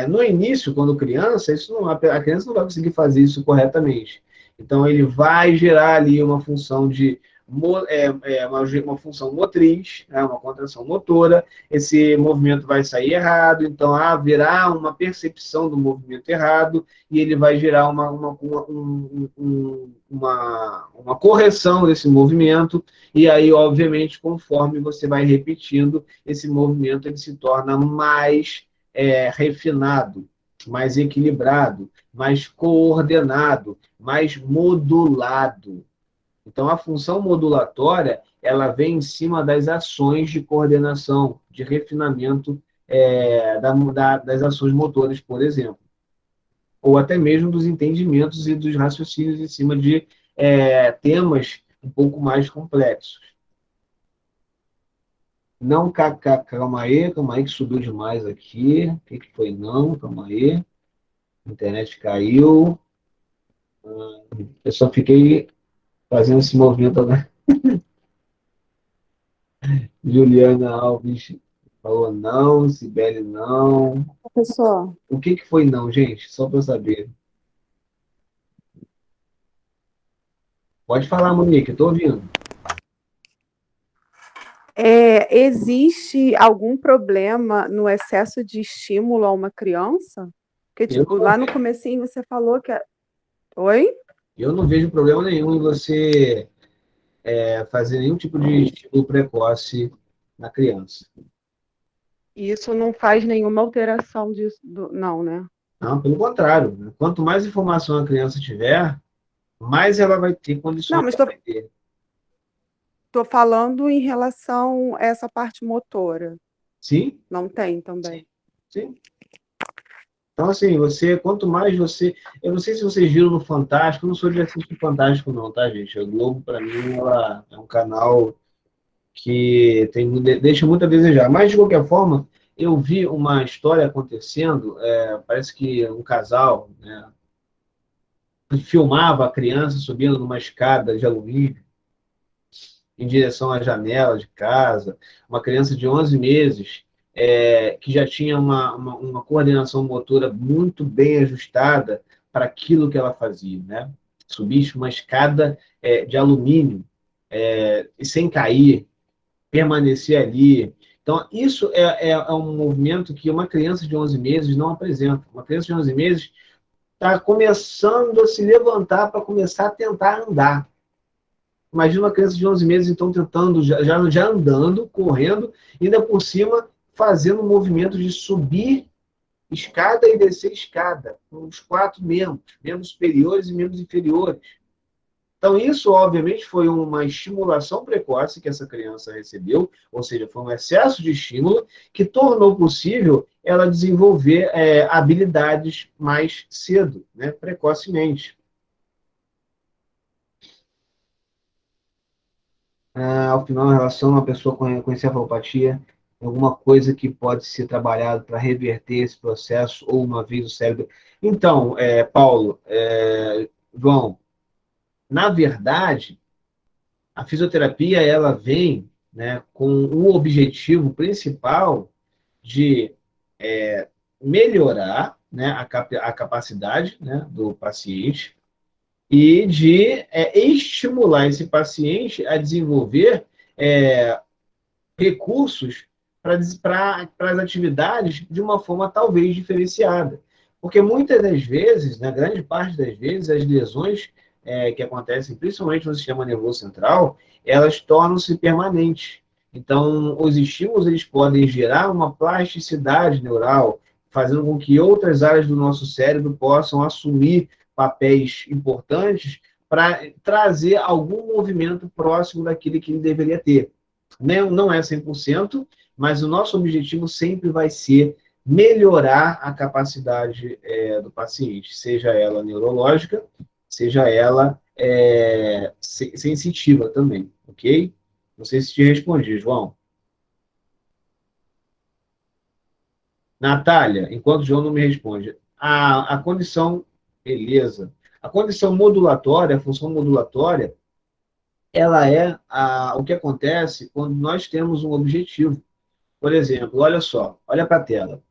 no início, quando criança, a criança não vai conseguir fazer isso corretamente. Então, ele vai gerar ali uma função uma função motriz, né, uma contração motora, esse movimento vai sair errado, então haverá uma percepção do movimento errado, e ele vai gerar uma correção desse movimento, e aí, obviamente, conforme você vai repetindo, esse movimento ele se torna mais refinado, mais equilibrado, mais coordenado, mais modulado. Então, a função modulatória, ela vem em cima das ações de coordenação, de refinamento das ações motoras, por exemplo. Ou até mesmo dos entendimentos e dos raciocínios em cima de temas um pouco mais complexos. Não, calma aí, que subiu demais aqui. O que foi não? Calma aí. A internet caiu. Eu só fiquei fazendo esse movimento agora. Juliana Alves falou não, Sibeli não. Professor, O que foi não, gente? Só para eu saber. Pode falar, Monique, estou ouvindo. existe algum problema no excesso de estímulo a uma criança? Porque, tipo, lá no comecinho você falou que... Oi? Eu não vejo problema nenhum em você fazer nenhum tipo de estímulo precoce na criança. Isso não faz nenhuma alteração disso, não, né? Não, pelo contrário. Né? Quanto mais informação a criança tiver, mais ela vai ter condições Não, mas de aprender. estou falando em relação a essa parte motora. Sim? Não tem também? Sim. Então, assim, quanto mais você... Eu não sei se vocês viram no Fantástico, eu não sou de assistir Fantástico não, tá, gente? A Globo, para mim, ela é um canal que deixa muito a desejar. Mas, de qualquer forma, eu vi uma história acontecendo, parece que um casal, né, filmava a criança subindo numa escada de alumínio em direção à janela de casa, uma criança de 11 meses, que já tinha uma coordenação motora muito bem ajustada para aquilo que ela fazia, né? Subir uma escada de alumínio e sem cair, permanecer ali. Então, isso é um movimento que uma criança de 11 meses não apresenta. Uma criança de 11 meses está começando a se levantar para começar a tentar andar. Imagina uma criança de 11 meses, então, tentando, já andando, correndo, ainda por cima, fazendo um movimento de subir escada e descer escada, com os 4 membros superiores e membros inferiores. Então, isso, obviamente, foi uma estimulação precoce que essa criança recebeu, ou seja, foi um excesso de estímulo que tornou possível ela desenvolver habilidades mais cedo, né, precocemente. Ao final, em relação a uma pessoa com encefalopatia, alguma coisa que pode ser trabalhado para reverter esse processo, ou uma vez o cérebro... Então, Paulo, João, na verdade, a fisioterapia ela vem, né, com o objetivo principal de melhorar, né, a capacidade, né, do paciente e de estimular esse paciente a desenvolver recursos para as atividades de uma forma talvez diferenciada. Porque muitas das vezes, na grande parte das vezes, as lesões que acontecem principalmente no sistema nervoso central, elas tornam-se permanentes. Então, os estímulos eles podem gerar uma plasticidade neural, fazendo com que outras áreas do nosso cérebro possam assumir papéis importantes para trazer algum movimento próximo daquele que ele deveria ter. Não é 100%, mas o nosso objetivo sempre vai ser melhorar a capacidade do paciente, seja ela neurológica, seja ela sensitiva também, ok? Não sei se te respondi, João. Natália, enquanto o João não me responde, a condição, beleza, a condição modulatória, a função modulatória, ela o que acontece quando nós temos um objetivo. Por exemplo, olha só, olha para a tela.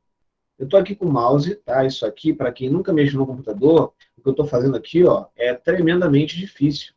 Eu estou aqui com o mouse, tá? Isso aqui, para quem nunca mexeu no computador, o que eu estou fazendo aqui, ó, é tremendamente difícil.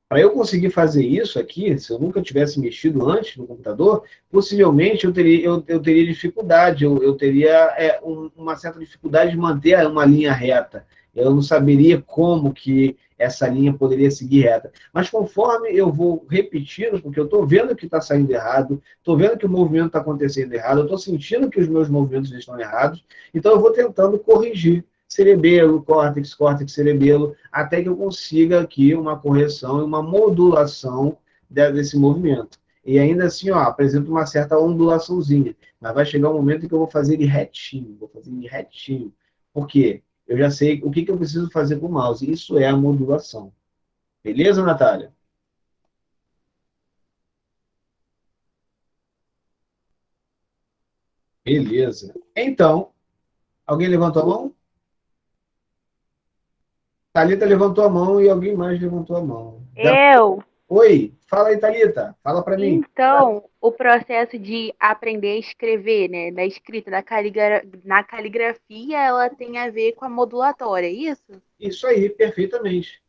Para eu conseguir fazer isso aqui, se eu nunca tivesse mexido antes no computador, possivelmente eu teria dificuldade, eu teria uma certa dificuldade de manter uma linha reta. Eu não saberia como que essa linha poderia seguir reta. Mas conforme eu vou repetindo, porque eu estou vendo que está saindo errado, estou vendo que o movimento está acontecendo errado, eu estou sentindo que os meus movimentos estão errados, então eu vou tentando corrigir. cerebelo, córtex, córtex, cerebelo, até que eu consiga aqui uma correção e uma modulação desse movimento. E ainda assim, ó, apresenta uma certa ondulaçãozinha, mas vai chegar um momento em que eu vou fazer ele retinho, Por quê? Eu já sei o que eu preciso fazer com o mouse. Isso é a modulação. Beleza, Natália? Beleza. Então, alguém levantou a mão? Thalita levantou a mão e alguém mais levantou a mão. Eu. Oi, fala aí, Thalita. Fala para mim. Então, o processo de aprender a escrever, né, da escrita, na caligrafia, ela tem a ver com a modulatória, é isso? Isso aí, perfeitamente.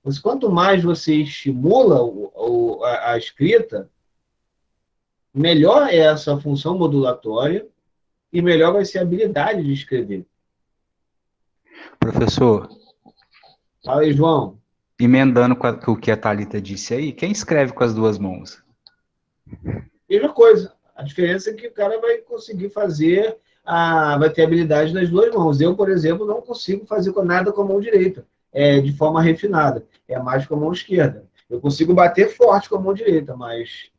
Mas quanto mais você estimula a escrita, melhor é essa função modulatória e melhor vai ser a habilidade de escrever. Professor, Fala aí, João. emendando com o que a Thalita disse aí, quem escreve com as duas mãos? Mesma coisa. A diferença é que o cara vai conseguir fazer, vai ter habilidade nas duas mãos. Eu, por exemplo, não consigo fazer nada com a mão direita, de forma refinada. É mais com a mão esquerda. Eu consigo bater forte com a mão direita, mas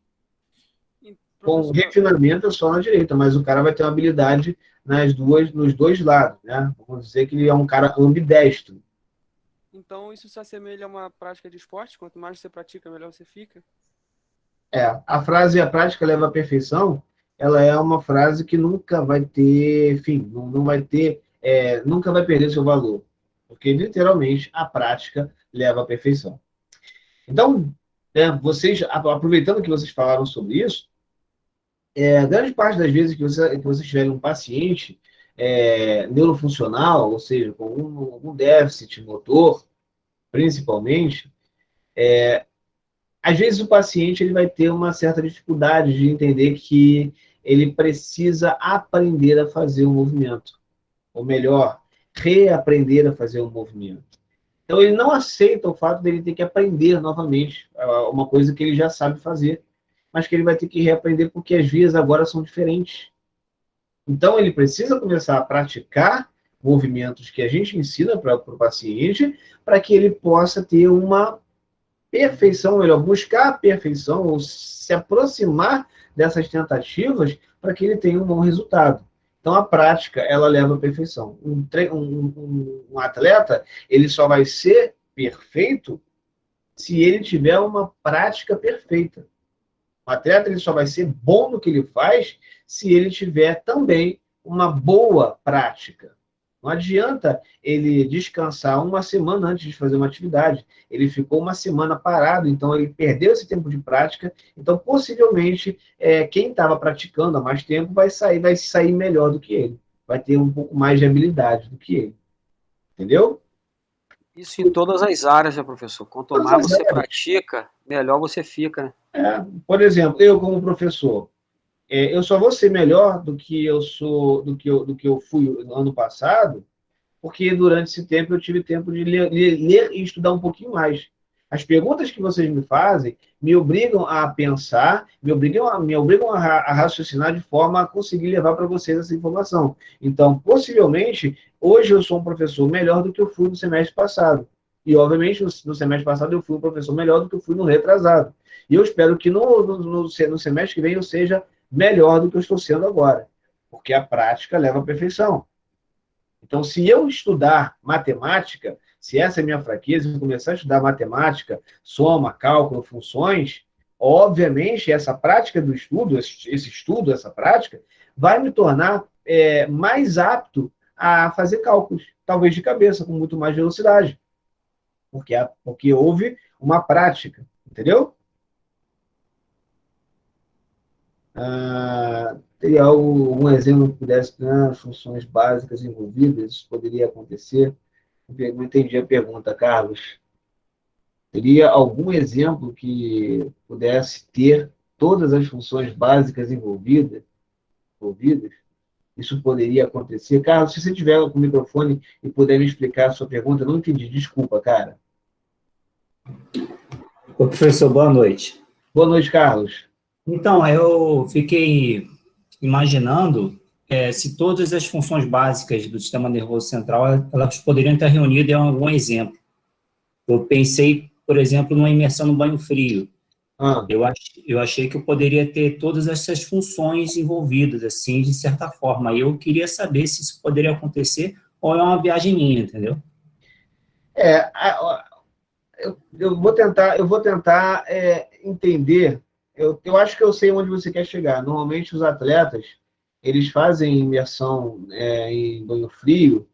com refinamento é só na direita. Mas o cara vai ter uma habilidade nos dois lados, né? Vamos dizer que ele é um cara ambidestro. Então, isso se assemelha a uma prática de esporte? Quanto mais você pratica, melhor você fica? A frase "a prática leva à perfeição", ela é uma frase que nunca vai ter fim, não vai ter, nunca vai perder seu valor, porque literalmente a prática leva à perfeição. Então, vocês, aproveitando que vocês falaram sobre isso, grande parte das vezes que vocês tiverem um paciente neurofuncional, ou seja, com algum déficit motor, principalmente, às vezes o paciente ele vai ter uma certa dificuldade de entender que ele precisa aprender a fazer um movimento, ou melhor, reaprender a fazer um movimento. Então ele não aceita o fato dele ter que aprender novamente uma coisa que ele já sabe fazer, mas que ele vai ter que reaprender porque as vias agora são diferentes. Então ele precisa começar a praticar movimentos que a gente ensina para o paciente, para que ele possa ter uma perfeição, melhor, buscar a perfeição, ou se aproximar dessas tentativas para que ele tenha um bom resultado. Então, a prática, ela leva à perfeição. Um atleta, ele só vai ser perfeito se ele tiver uma prática perfeita. O atleta, ele só vai ser bom no que ele faz se ele tiver também uma boa prática. Não adianta ele descansar uma semana antes de fazer uma atividade. Ele ficou uma semana parado, então ele perdeu esse tempo de prática. Então, possivelmente, quem estava praticando há mais tempo vai sair melhor do que ele. Vai ter um pouco mais de habilidade do que ele. Entendeu? Isso em todas as áreas, né, professor? Quanto mais você pratica, melhor você fica, né? Por exemplo, eu como professor, eu só vou ser melhor do que eu fui no ano passado, porque durante esse tempo eu tive tempo de ler e estudar um pouquinho mais. As perguntas que vocês me fazem me obrigam a pensar, me obrigam a raciocinar de forma a conseguir levar para vocês essa informação. Então, possivelmente, hoje eu sou um professor melhor do que eu fui no semestre passado. E, obviamente, no semestre passado eu fui um professor melhor do que eu fui no retrasado. E eu espero que no semestre que vem eu seja melhor do que eu estou sendo agora, porque a prática leva à perfeição. Então, se eu estudar matemática, se essa é a minha fraqueza, eu começar a estudar matemática, soma, cálculo, funções, obviamente, essa prática do estudo, essa prática, vai me tornar mais apto a fazer cálculos, talvez de cabeça, com muito mais velocidade, porque houve uma prática, entendeu? Teria algum exemplo que pudesse dar as funções básicas envolvidas? Isso poderia acontecer? Não entendi a pergunta, Carlos. Teria algum exemplo que pudesse ter todas as funções básicas envolvidas? Isso poderia acontecer? Carlos, se você tiver com o microfone e puder me explicar a sua pergunta, eu não entendi. Desculpa, cara. Ô, professor, boa noite. Boa noite, Carlos. Então, eu fiquei imaginando se todas as funções básicas do sistema nervoso central, elas poderiam estar reunidas em algum exemplo. Eu pensei, por exemplo, numa imersão no banho frio. Eu achei que eu poderia ter todas essas funções envolvidas, assim, de certa forma. E eu queria saber se isso poderia acontecer ou é uma viagem minha, entendeu? Eu vou tentar entender. Eu acho que eu sei onde você quer chegar. Normalmente, os atletas, eles fazem imersão em banho frio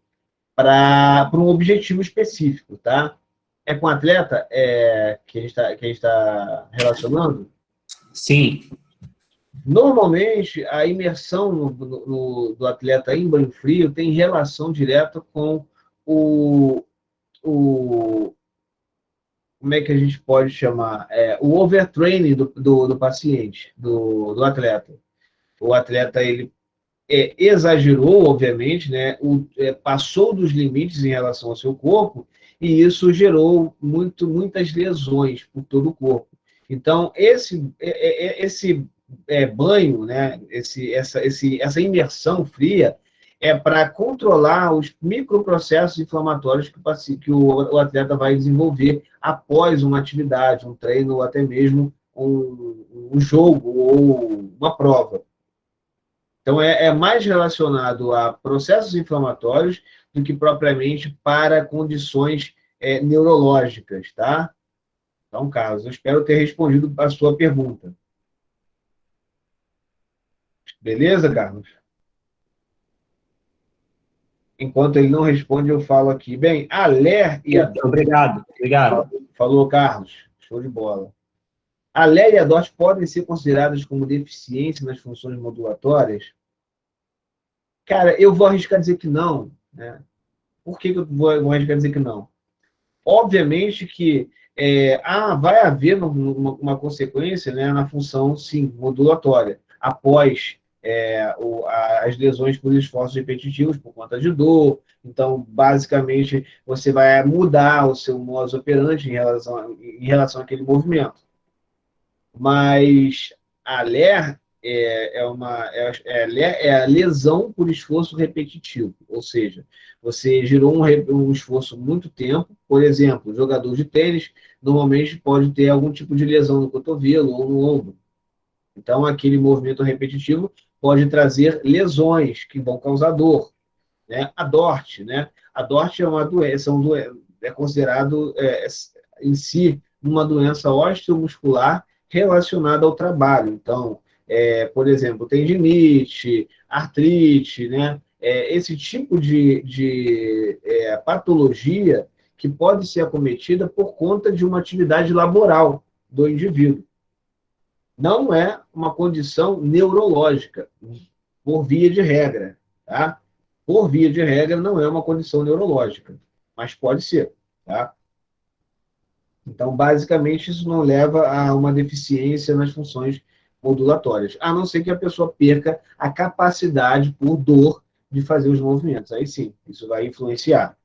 para um objetivo específico, tá? É com atleta que a gente está relacionando? Sim. Normalmente, a imersão do atleta em banho frio tem relação direta com o como é que a gente pode chamar? O overtraining do paciente, do atleta. O atleta, ele exagerou, obviamente, né? Passou dos limites em relação ao seu corpo, e isso gerou muitas lesões por todo o corpo. Então, esse banho, né? Essa imersão fria é para controlar os microprocessos inflamatórios que o atleta vai desenvolver após uma atividade, um treino, ou até mesmo um jogo ou uma prova. Então, é mais relacionado a processos inflamatórios do que propriamente para condições neurológicas, tá? Então, Carlos, eu espero ter respondido a sua pergunta. Beleza, Carlos? Enquanto ele não responde, eu falo aqui. Bem, a LER e a... Obrigado. Falou, Carlos. Show de bola. A LER e a DOT podem ser consideradas como deficiência nas funções modulatórias? Cara, eu vou arriscar dizer que não, né? Por que eu vou arriscar dizer que não? Obviamente que vai haver uma consequência, né, na função, sim, modulatória, após as lesões por esforços repetitivos, por conta de dor. Então, basicamente, você vai mudar o seu modus operandi em relação àquele movimento. Mas a LER é a lesão por esforço repetitivo, ou seja, você gerou um esforço muito tempo. Por exemplo, o jogador de tênis normalmente pode ter algum tipo de lesão no cotovelo ou no ombro. Então, aquele movimento repetitivo pode trazer lesões que vão causar dor, né? A DORT, né? A DORT é uma doença, é considerado em si uma doença osteomuscular relacionada ao trabalho. Então, por exemplo, tendinite, artrite, né? Esse tipo de patologia que pode ser acometida por conta de uma atividade laboral do indivíduo. Não é uma condição neurológica, por via de regra, tá? Por via de regra, não é uma condição neurológica, mas pode ser, tá? Então, basicamente, isso não leva a uma deficiência nas funções modulatórias, a não ser que a pessoa perca a capacidade, por dor, de fazer os movimentos. Aí sim, isso vai influenciar.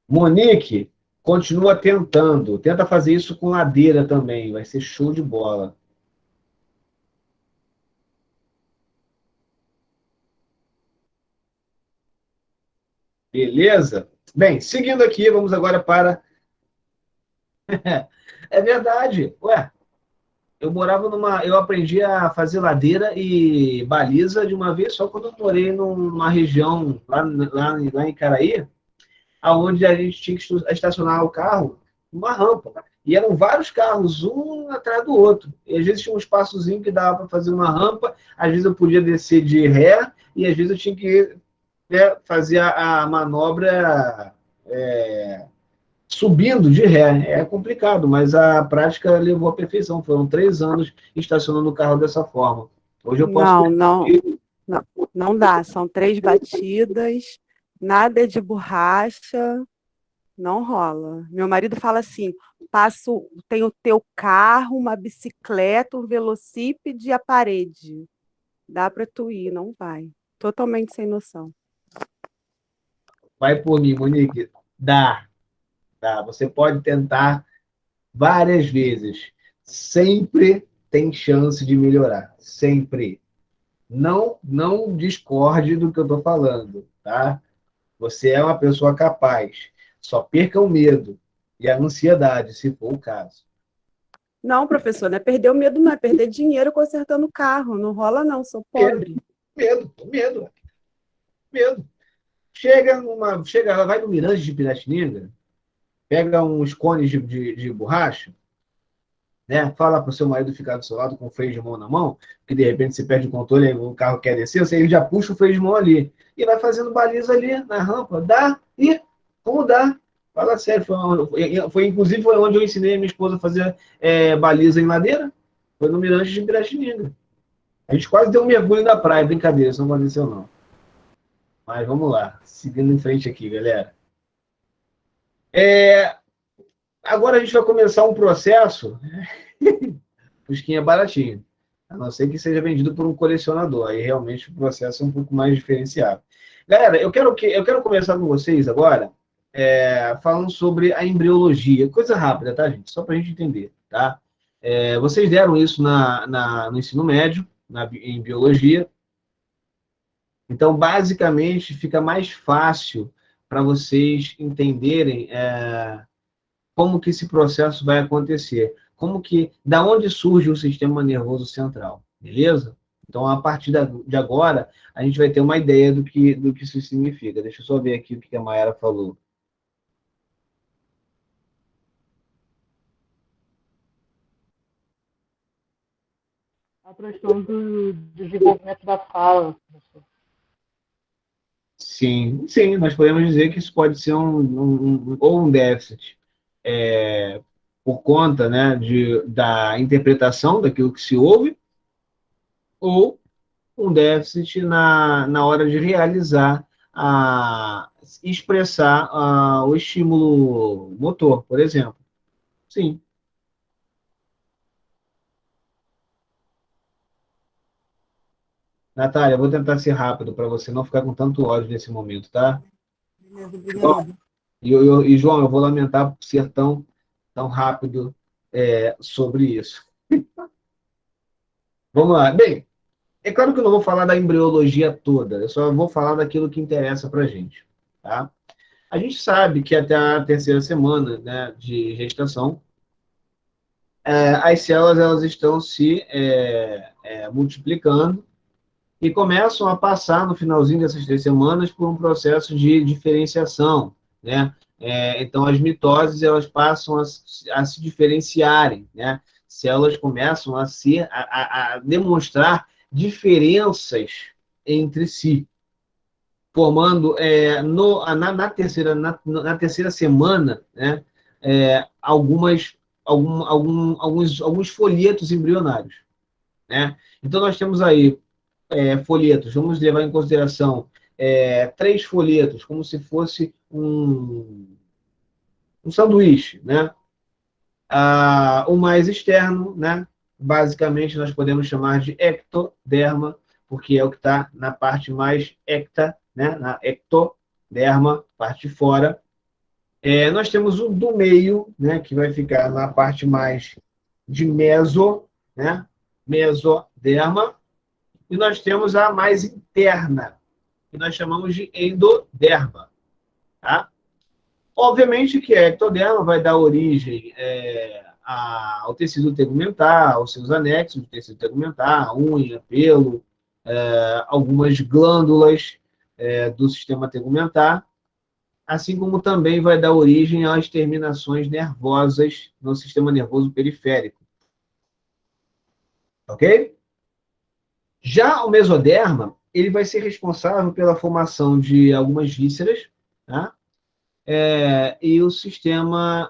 Monique, continua tentando. Tenta fazer isso com ladeira também. Vai ser show de bola. Beleza? Bem, seguindo aqui, vamos agora para... É verdade. Ué, eu aprendi a fazer ladeira e baliza de uma vez só quando eu morei numa região lá em Caraí, aonde a gente tinha que estacionar o carro numa rampa. E eram vários carros, um atrás do outro. E às vezes tinha um espaçozinho que dava para fazer uma rampa, às vezes eu podia descer de ré, e às vezes eu tinha que fazer a manobra subindo de ré. É complicado, mas a prática levou à perfeição. Foram 3 anos estacionando o carro dessa forma. Hoje eu posso... Não dá. São 3 batidas, nada de borracha, não rola. Meu marido fala assim, tem o teu carro, uma bicicleta, um velocípede e a parede. Dá para tu ir, não vai. Totalmente sem noção. Vai por mim, Monique. Dá. Você pode tentar várias vezes. Sempre tem chance de melhorar, sempre. Não discorde do que eu estou falando, tá? Você é uma pessoa capaz. Só perca o medo e a ansiedade, se for o caso. Não, professor, não é perder o medo, não, é perder dinheiro consertando o carro. Não rola, não, sou pobre. Medo. Vai no Mirante de Piratininga, pega uns cones de borracha, né? Fala para o seu marido ficar do seu lado com o freio de mão na mão, que de repente você perde o controle e o carro quer descer, ele já puxa o freio de mão ali. E vai fazendo baliza ali na rampa. Dá? E como dá? Fala sério. Inclusive, foi onde eu ensinei a minha esposa a fazer baliza em ladeira. Foi no Mirante de Piratininga. A gente quase deu um mergulho na praia. Brincadeira, isso não aconteceu, não. Mas vamos lá. Seguindo em frente aqui, galera. Agora a gente vai começar um processo. Fusquinha baratinho. A não ser que seja vendido por um colecionador. Aí realmente o processo é um pouco mais diferenciado. Galera, eu quero começar com vocês agora falando sobre a embriologia. Coisa rápida, tá, gente? Só para a gente entender, tá? Vocês deram isso no ensino médio, em biologia. Então, basicamente, fica mais fácil para vocês entenderem como que esse processo vai acontecer. Da onde surge o sistema nervoso central, beleza? Então, a partir de agora, a gente vai ter uma ideia do que isso significa. Deixa eu só ver aqui o que a Mayara falou. A questão do desenvolvimento da fala, professor. Sim, nós podemos dizer que isso pode ser um déficit por conta, né, da interpretação daquilo que se ouve, ou um déficit na hora de realizar, expressar o estímulo motor, por exemplo. Sim. Natália, eu vou tentar ser rápido para você não ficar com tanto ódio nesse momento, tá? Obrigado. E João, eu vou lamentar por ser tão rápido sobre isso. Vamos lá. Bem, é claro que eu não vou falar da embriologia toda, eu só vou falar daquilo que interessa para a gente, tá? A gente sabe que até a terceira semana, né, de gestação, as células elas estão se multiplicando e começam a passar, no finalzinho dessas 3 semanas, por um processo de diferenciação, né? Então, as mitoses, elas passam a se diferenciarem, né? Células começam a demonstrar diferenças entre si, formando, na terceira semana, né, alguns folhetos embrionários, né? Então, nós temos aí folhetos, vamos levar em consideração 3 folhetos, como se fosse um sanduíche, né? O mais externo, né? Basicamente, nós podemos chamar de ectoderma, porque é o que está na parte mais né? Na ectoderma, parte de fora. Nós temos o do meio, né? Que vai ficar na parte mais de né? Mesoderma. E nós temos a mais interna, que nós chamamos de endoderma. Tá? Obviamente que a ectoderma vai dar origem ao tecido tegumentar, aos seus anexos do tecido tegumentar, unha, pelo, algumas glândulas do sistema tegumentar, assim como também vai dar origem às terminações nervosas no sistema nervoso periférico. Ok? Já o mesoderma, ele vai ser responsável pela formação de algumas vísceras, tá? E o sistema,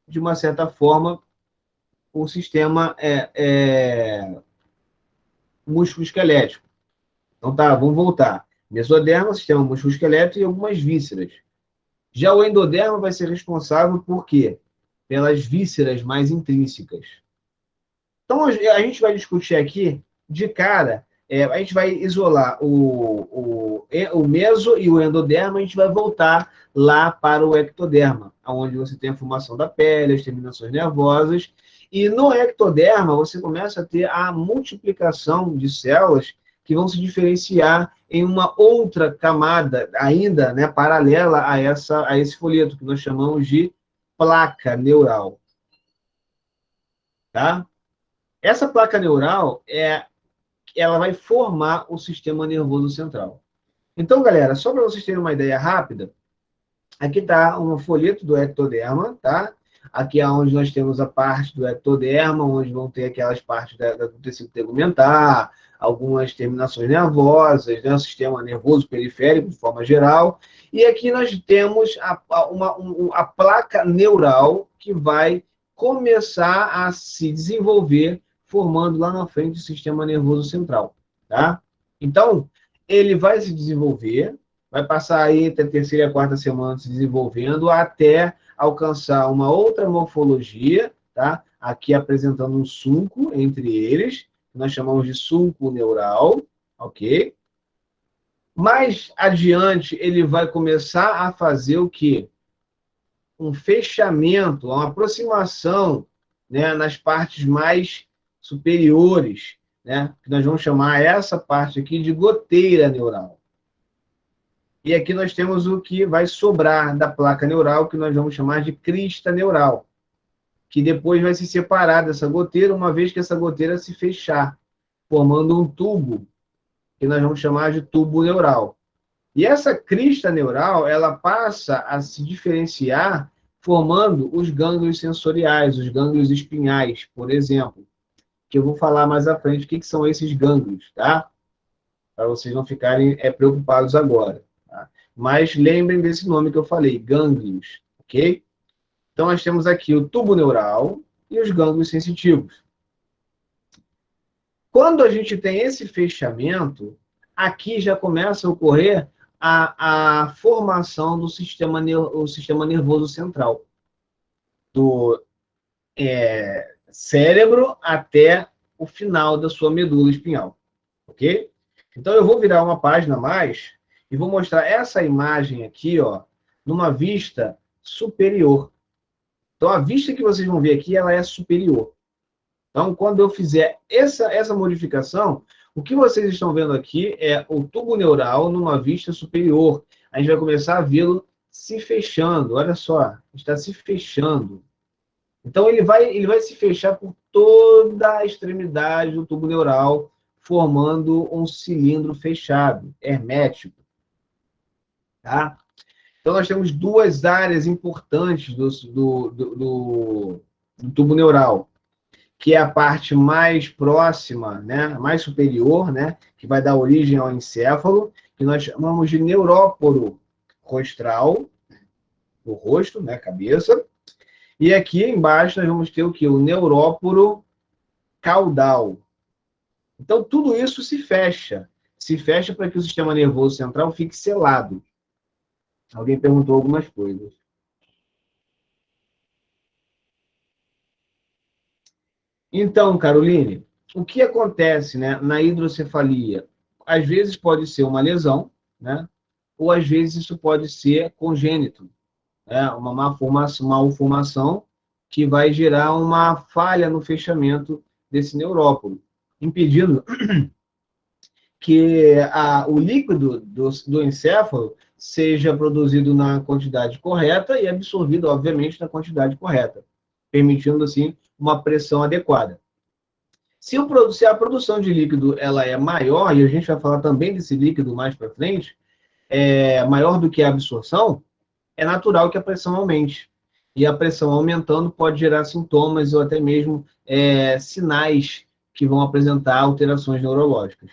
de uma certa forma, o sistema músculo-esquelético. Então tá, vamos voltar. Mesoderma, sistema músculo-esquelético e algumas vísceras. Já o endoderma vai ser responsável por quê? Pelas vísceras mais intrínsecas. Então, a gente vai discutir aqui, de cara, a gente vai isolar o meso e o endoderma, a gente vai voltar lá para o ectoderma, onde você tem a formação da pele, as terminações nervosas, E no ectoderma, você começa a ter a multiplicação de células que vão se diferenciar em uma outra camada, ainda, né, paralela a esse folheto, que nós chamamos de placa neural. Tá? Essa placa neural, ela vai formar o sistema nervoso central. Então, galera, só para vocês terem uma ideia rápida, aqui está um folheto do ectoderma, tá? Aqui é onde nós temos a parte do ectoderma, onde vão ter aquelas partes do tecido tegumentar, algumas terminações nervosas, né? O sistema nervoso periférico, de forma geral. E aqui nós temos a placa neural que vai começar a se desenvolver, formando lá na frente o sistema nervoso central, tá? Então, ele vai se desenvolver, vai passar aí entre a terceira e a quarta semana se desenvolvendo até alcançar uma outra morfologia, tá? Aqui apresentando um sulco entre eles, que nós chamamos de sulco neural, ok? Mais adiante, ele vai começar a fazer o quê? Um fechamento, uma aproximação, né, nas partes mais superiores, né, que nós vamos chamar essa parte aqui de goteira neural. E aqui nós temos o que vai sobrar da placa neural, que nós vamos chamar de crista neural, que depois vai se separar dessa goteira, uma vez que essa goteira se fechar, formando um tubo, que nós vamos chamar de tubo neural. E essa crista neural, ela passa a se diferenciar formando os gânglios sensoriais, os gânglios espinhais, por exemplo, que eu vou falar mais à frente o que são esses gânglios, tá? Para vocês não ficarem preocupados agora. Tá? Mas lembrem desse nome que eu falei, gânglios, ok? Então, nós temos aqui o tubo neural e os gânglios sensitivos. Quando a gente tem esse fechamento, aqui já começa a ocorrer a formação do sistema nervoso central, do cérebro até o final da sua medula espinhal, ok? Então, eu vou virar uma página a mais e vou mostrar essa imagem aqui, ó, numa vista superior. Então, a vista que vocês vão ver aqui, ela é superior. Então, quando eu fizer essa modificação, o que vocês estão vendo aqui é o tubo neural numa vista superior. A gente vai começar a vê-lo se fechando. Olha só, está se fechando. Então, ele vai se fechar por toda a extremidade do tubo neural, formando um cilindro fechado, hermético. Tá? Então, nós temos duas áreas importantes do tubo neural, que é a parte mais próxima, né, mais superior, né, que vai dar origem ao encéfalo, que nós chamamos de neuróporo rostral, o rosto, né, cabeça. E aqui embaixo nós vamos ter o que? O neuróporo caudal. Então, tudo isso se fecha para que o sistema nervoso central fique selado. Alguém perguntou algumas coisas. Então, Caroline, o que acontece, né, na hidrocefalia? Às vezes pode ser uma lesão, né, ou às vezes isso pode ser congênito, né, uma malformação que vai gerar uma falha no fechamento desse neuróporo, impedindo que o líquido do encéfalo seja produzido na quantidade correta e absorvido, obviamente, na quantidade correta, permitindo, assim, uma pressão adequada. Se a produção de líquido ela é maior, e a gente vai falar também desse líquido mais para frente, maior do que a absorção, é natural que a pressão aumente. E a pressão aumentando pode gerar sintomas ou até mesmo sinais que vão apresentar alterações neurológicas.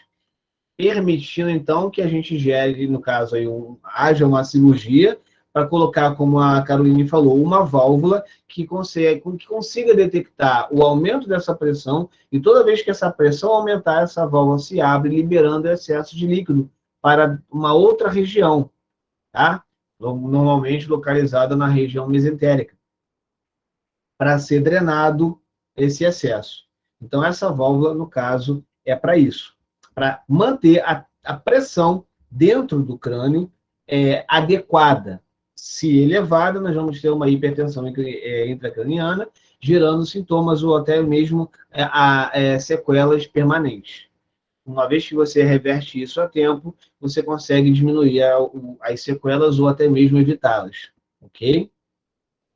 Permitindo, então, que a gente gere, no caso, aí, haja uma cirurgia para colocar, como a Caroline falou, uma válvula que consiga detectar o aumento dessa pressão, e toda vez que essa pressão aumentar, essa válvula se abre, liberando excesso de líquido para uma outra região, tá? Normalmente localizada na região mesentérica, para ser drenado esse excesso. Então, essa válvula, no caso, é para isso, para manter a pressão dentro do crânio adequada. Se elevada, nós vamos ter uma hipertensão intracraniana, gerando sintomas ou até mesmo sequelas permanentes. Uma vez que você reverte isso a tempo, você consegue diminuir as sequelas ou até mesmo evitá-las. Ok?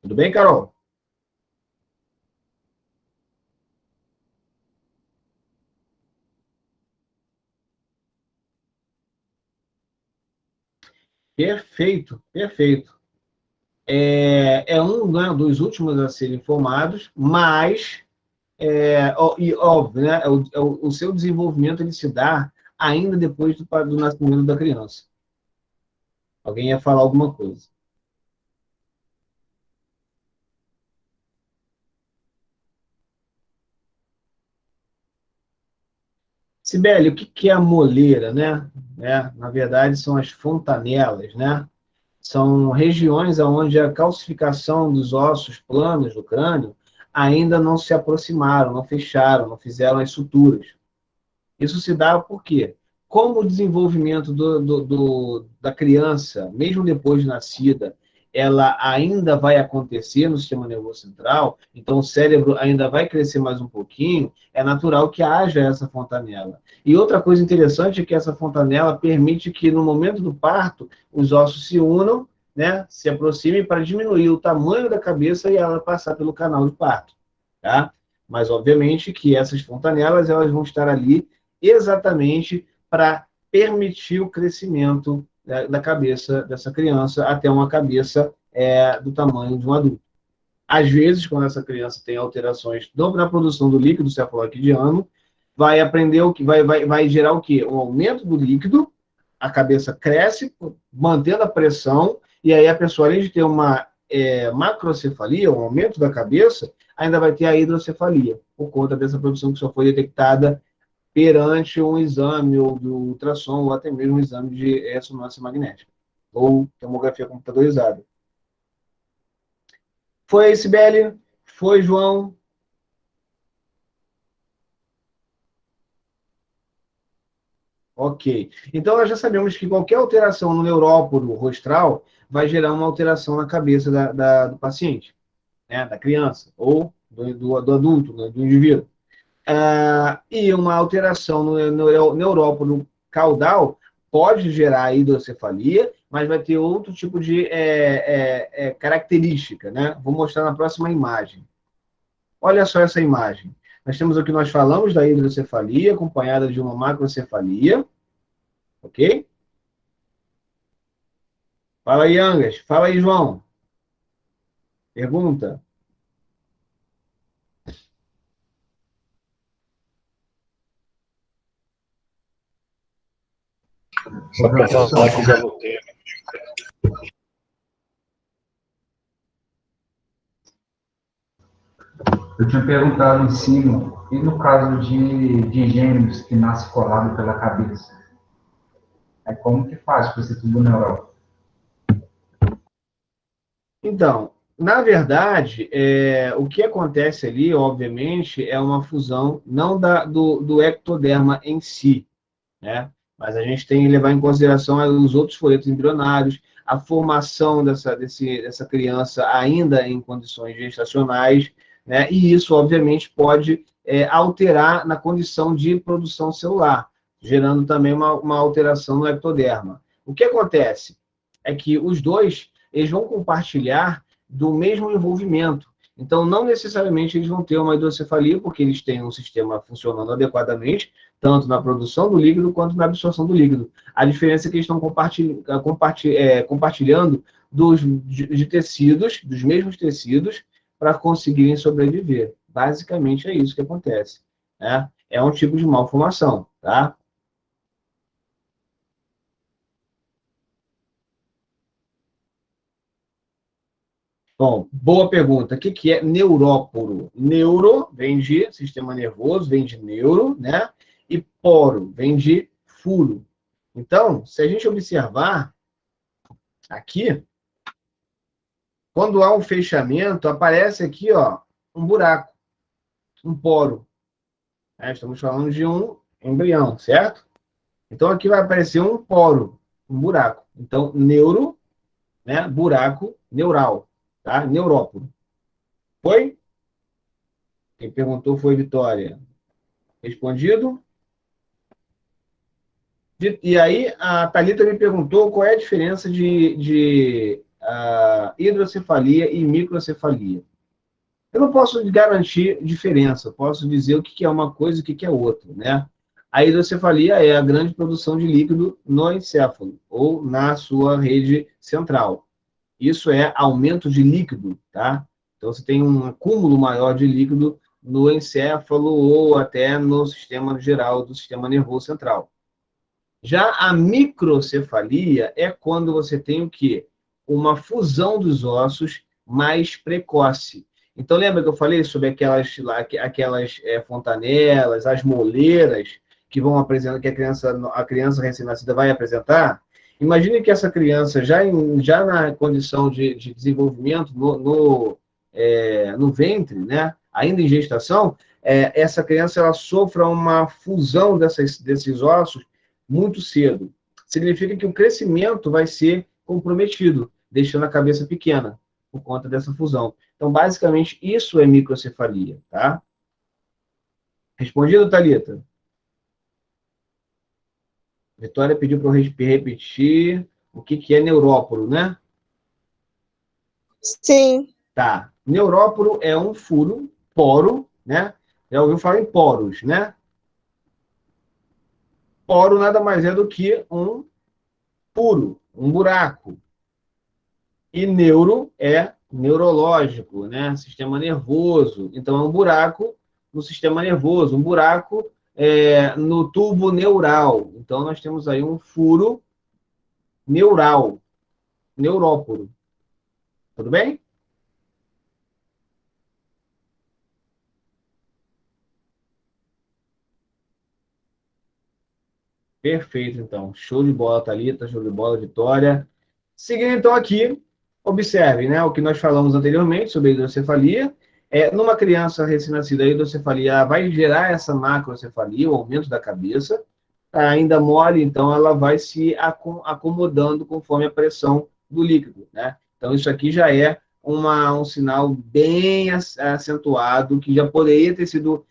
Tudo bem, Carol? Perfeito, perfeito. É um, né, dos últimos a serem informados, mas, e óbvio, né, o seu desenvolvimento ele se dá ainda depois do nascimento da criança. Alguém ia falar alguma coisa. Sibeli, o que é a moleira, né? Na verdade, são as fontanelas, né? São regiões onde a calcificação dos ossos planos do crânio ainda não se aproximaram, não fecharam, não fizeram as suturas. Isso se dá por quê? Como o desenvolvimento da criança, mesmo depois de nascida, ela ainda vai acontecer no sistema nervoso central, então o cérebro ainda vai crescer mais um pouquinho, é natural que haja essa fontanela. E outra coisa interessante é que essa fontanela permite que, no momento do parto, os ossos se unam, né, se aproximem para diminuir o tamanho da cabeça e ela passar pelo canal de parto. Tá? Mas, obviamente, que essas fontanelas elas vão estar ali exatamente para permitir o crescimento da cabeça dessa criança até uma cabeça do tamanho de um adulto. Às vezes, quando essa criança tem alterações na produção do líquido cefaloquidiano, vai aprender o que vai gerar o quê? Um aumento do líquido, a cabeça cresce, mantendo a pressão, e aí a pessoa, além de ter uma macrocefalia, um aumento da cabeça, ainda vai ter a hidrocefalia, por conta dessa produção que só foi detectada perante um exame ou do ultrassom, ou até mesmo um exame de ressonância magnética, ou tomografia computadorizada. Foi, Sibeli? Foi, João? Ok. Então, nós já sabemos que qualquer alteração no neuróporo rostral vai gerar uma alteração na cabeça do paciente, né, da criança, ou do adulto, né, do indivíduo. E uma alteração no neuróporo caudal pode gerar hidrocefalia, mas vai ter outro tipo de característica, né? Vou mostrar na próxima imagem. Olha só essa imagem. Nós temos aqui, nós falamos da hidrocefalia, acompanhada de uma macrocefalia, ok? Fala aí, Angas. Fala aí, João. Pergunta. Só para falar que já voltei. Eu tinha perguntado em cima, e no caso de gêmeos que nasce colado pela cabeça? Como que faz com esse tubo neural? Então, na verdade, o que acontece ali, obviamente, é uma fusão não do ectoderma em si, né? Mas a gente tem que levar em consideração os outros folhetos embrionários, a formação dessa criança ainda em condições gestacionais, né? E isso, obviamente, pode alterar na condição de produção celular, gerando também uma alteração no ectoderma. O que acontece é que os dois eles vão compartilhar do mesmo envolvimento. Então, não necessariamente eles vão ter uma hidrocefalia, porque eles têm um sistema funcionando adequadamente, tanto na produção do líquido quanto na absorção do líquido. A diferença é que eles estão compartilhando de tecidos, dos mesmos tecidos, para conseguirem sobreviver. Basicamente é isso que acontece, né? É um tipo de malformação, tá? Bom, boa pergunta. O que é neuróporo? Neuro vem de sistema nervoso, vem de neuro, né? E poro vem de furo. Então, se a gente observar aqui, quando há um fechamento, aparece aqui, ó, um buraco, um poro. Estamos falando de um embrião, certo? Então, aqui vai aparecer um poro, um buraco. Então, neuro, né? Buraco neural. Tá? Neuróporo. Foi? Quem perguntou foi Vitória. Respondido? E aí, a Thalita me perguntou qual é a diferença de hidrocefalia e microcefalia. Eu não posso garantir diferença, posso dizer o que é uma coisa e o que é outra, né? A hidrocefalia é a grande produção de líquido no encéfalo, ou na sua rede central. Isso é aumento de líquido, tá? Então, você tem um acúmulo maior de líquido no encéfalo ou até no sistema geral do sistema nervoso central. Já a microcefalia é quando você tem o quê? Uma fusão dos ossos mais precoce. Então, lembra que eu falei sobre aquelas fontanelas, as moleiras, que vão apresentar, que a criança recém-nascida vai apresentar? Imagine que essa criança, já na condição de desenvolvimento no ventre, né? Ainda em gestação, essa criança ela sofra uma fusão desses ossos muito cedo. Significa que o crescimento vai ser comprometido, deixando a cabeça pequena, por conta dessa fusão. Então, basicamente, isso é microcefalia, tá? Respondido, Thalita? Vitória pediu para eu repetir o que é neuróporo, né? Sim. Tá. Neuróporo é um furo, poro, né? Já ouviu falar em poros, né? Poro nada mais é do que um furo, um buraco. E neuro é neurológico, né? Sistema nervoso. Então, é um buraco no sistema nervoso, um buraco no tubo neural. Então, nós temos aí um furo neural, neuróporo. Tudo bem? Perfeito, então. Show de bola, Thalita. Show de bola, Vitória. Seguindo, então, aqui, observe, né, o que nós falamos anteriormente sobre a hidrocefalia. Numa criança recém-nascida, a hidrocefalia vai gerar essa macrocefalia, o aumento da cabeça. Ainda mole, então, ela vai se acomodando conforme a pressão do líquido, né? Então, isso aqui já é um sinal bem acentuado, que já poderia ter sido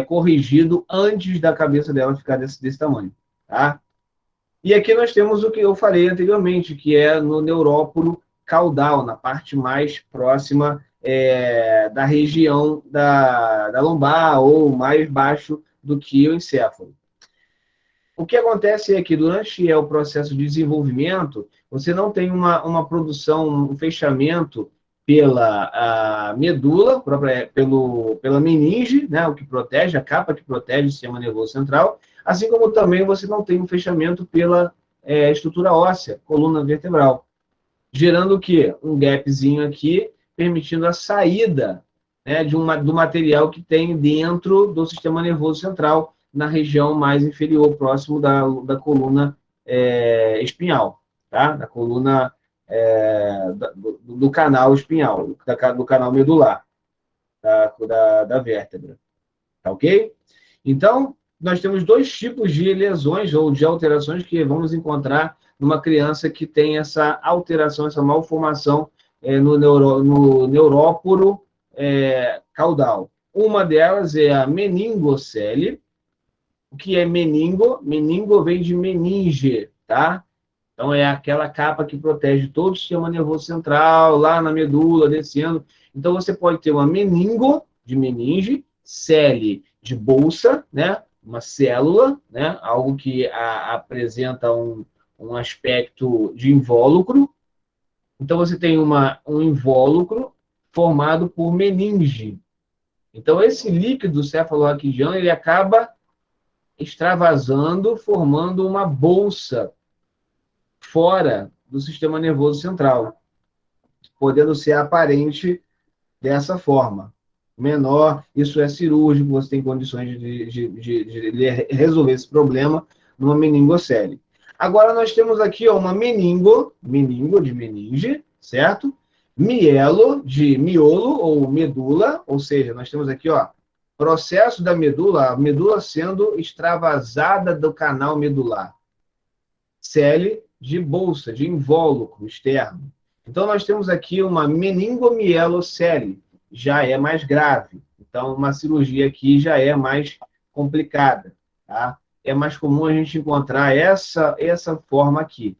corrigido antes da cabeça dela ficar desse tamanho, tá? E aqui nós temos o que eu falei anteriormente, que é no neuróporo caudal, na parte mais próxima da região da lombar, ou mais baixo do que o encéfalo. O que acontece é que durante o processo de desenvolvimento, você não tem uma produção, um fechamento pela medula, pela meninge, né, o que protege, a capa que protege o sistema nervoso central, assim como também você não tem um fechamento pela estrutura óssea, coluna vertebral, gerando o quê? Um gapzinho aqui, permitindo a saída, né, do material que tem dentro do sistema nervoso central, na região mais inferior, próximo da coluna espinhal, tá? Da coluna do canal espinhal, do canal medular, da vértebra, tá ok? Então, nós temos dois tipos de lesões ou de alterações que vamos encontrar numa criança que tem essa alteração, essa malformação no neuróporo caudal. Uma delas é a meningocele. O que é meningo? Meningo vem de meninge, tá? Então, é aquela capa que protege todo o sistema nervoso central, lá na medula, descendo. Então, você pode ter uma meningo, de meninge, cele, de bolsa, né? Uma célula, né? Algo que apresenta um aspecto de invólucro. Então, você tem um invólucro formado por meninge. Então, esse líquido cefalorraquidiano, ele acaba extravasando, formando uma bolsa fora do sistema nervoso central, podendo ser aparente dessa forma. Menor, isso é cirúrgico, você tem condições de resolver esse problema numa meningocele. Agora, nós temos aqui uma meningo de meninge, certo? Mielo, de miolo ou medula, ou seja, nós temos aqui, processo da medula, a medula sendo extravasada do canal medular. Cele, de bolsa, de invólucro externo. Então, nós temos aqui uma meningomielocele, já é mais grave. Então, uma cirurgia aqui já é mais complicada, tá? É mais comum a gente encontrar essa forma aqui.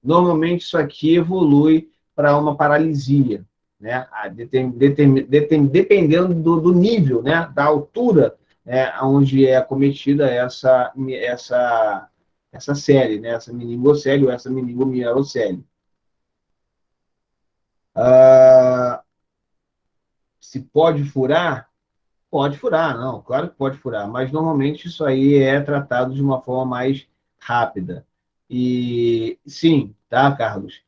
Normalmente, isso aqui evolui para uma paralisia, né? Dependendo do nível, né? Da altura, onde é acometida essa série, né? Essa meningocele ou essa meningomielocele. Se pode furar? Pode furar, não, claro que pode furar, mas normalmente isso aí é tratado de uma forma mais rápida. E sim, tá, Carlos?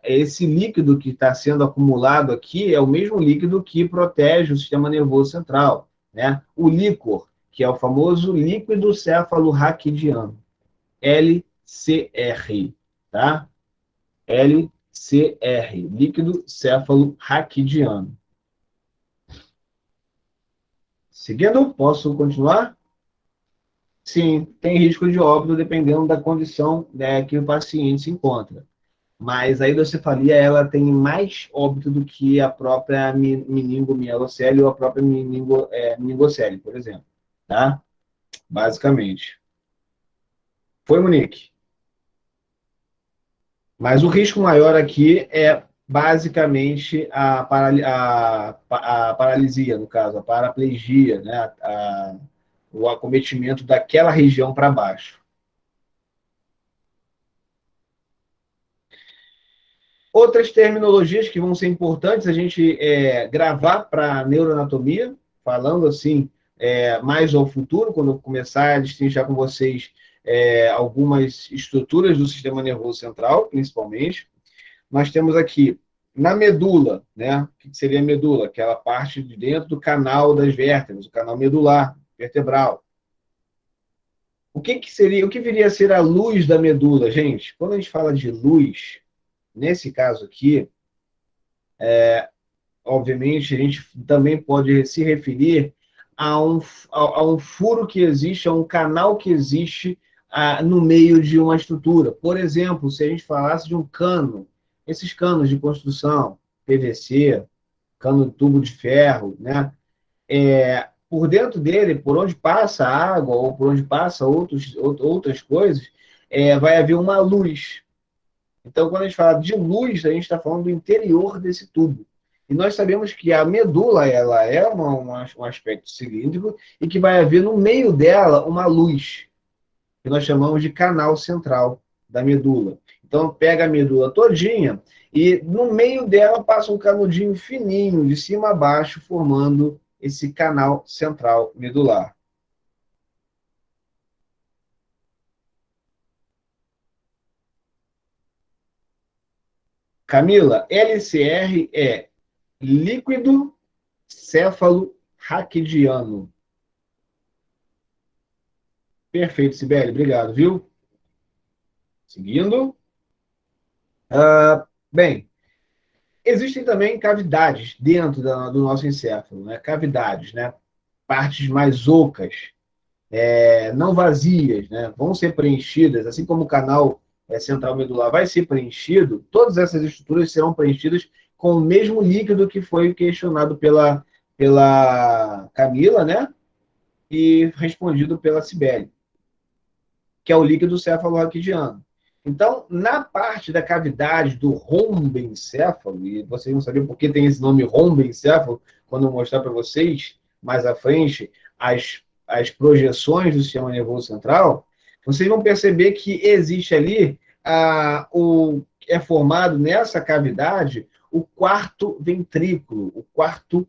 Esse líquido que está sendo acumulado aqui é o mesmo líquido que protege o sistema nervoso central, né? O líquor, que é o famoso líquido cefalorraquidiano, LCR, tá? LCR, líquido cefalorraquidiano. Seguindo, posso continuar? Sim, tem risco de óbito dependendo da condição, né, que o paciente se encontra. Mas a hidrocefalia, ela tem mais óbito do que a própria meningomielocele ou a própria meningocele, por exemplo. Tá? Basicamente. Foi, Monique? Mas o risco maior aqui é basicamente a paralisia, no caso, a paraplegia, né? O acometimento daquela região para baixo. Outras terminologias que vão ser importantes a gente gravar para neuroanatomia, falando assim, mais ao futuro, quando eu começar a destrinchar com vocês algumas estruturas do sistema nervoso central, principalmente. Nós temos aqui, na medula, né? O que seria a medula? Aquela parte de dentro do canal das vértebras, o canal medular, vertebral. O que viria a ser a luz da medula, gente? Quando a gente fala de luz, nesse caso aqui, obviamente, a gente também pode se referir a um furo que existe, a um canal que existe no meio de uma estrutura. Por exemplo, se a gente falasse de um cano, esses canos de construção, PVC, cano de tubo de ferro, né? Por dentro dele, por onde passa a água ou por onde passa outras coisas, vai haver uma luz. Então, quando a gente fala de luz, a gente está falando do interior desse tubo. E nós sabemos que a medula, ela é um aspecto cilíndrico e que vai haver no meio dela uma luz, que nós chamamos de canal central da medula. Então, pega a medula todinha e no meio dela passa um canudinho fininho, de cima a baixo, formando esse canal central medular. Camila, LCR é líquido cefalorraquidiano. Perfeito, Sibeli, obrigado, viu? Seguindo. Bem, existem também cavidades dentro do nosso encéfalo, né? Cavidades, né? Partes mais ocas, não vazias, né? Vão ser preenchidas, assim como o canal central medular vai ser preenchido, todas essas estruturas serão preenchidas com o mesmo líquido que foi questionado pela Camila, né? E respondido pela Sibeli, que é o líquido cefalorraquidiano. Então, na parte da cavidade do rombencéfalo, e vocês vão saber por que tem esse nome rombencéfalo, quando eu mostrar para vocês, mais à frente, as projeções do sistema nervoso central, vocês vão perceber que existe ali, é formado nessa cavidade, o quarto ventrículo, o quarto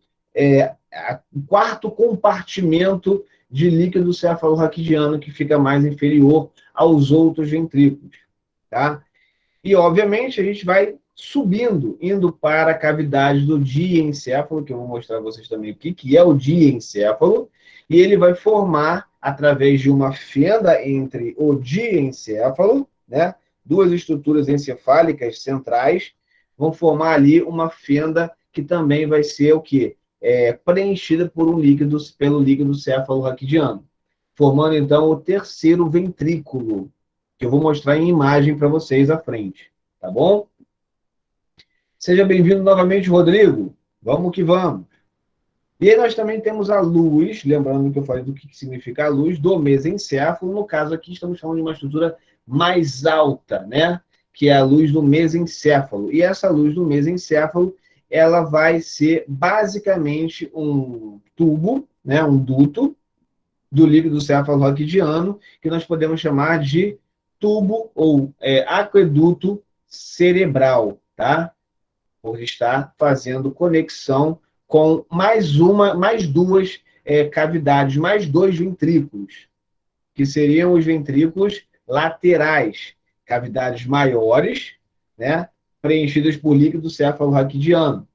compartimento de líquido cefalorraquidiano, que fica mais inferior aos outros ventrículos. Tá? E, obviamente, a gente vai subindo, indo para a cavidade do diencéfalo, que eu vou mostrar a vocês também o que é o diencéfalo, e ele vai formar, através de uma fenda entre o diencéfalo, né, duas estruturas encefálicas centrais, vão formar ali uma fenda que também vai ser o quê? Preenchida pelo líquido cefalorraquidiano, formando, então, o terceiro ventrículo, que eu vou mostrar em imagem para vocês à frente, tá bom? Seja bem-vindo novamente, Rodrigo. Vamos que vamos. E aí nós também temos a luz, lembrando que eu falei do que significa a luz, do mesencéfalo. No caso aqui, estamos falando de uma estrutura mais alta, né? Que é a luz do mesencéfalo. E essa luz do mesencéfalo, ela vai ser basicamente um tubo, né? Um duto do líquido céfalo-raquidiano, que nós podemos chamar de tubo ou aqueduto cerebral, tá? Por estar fazendo conexão com mais duas cavidades, mais dois ventrículos, que seriam os ventrículos laterais, cavidades maiores, né, preenchidas por líquido céfalo-raquidiano.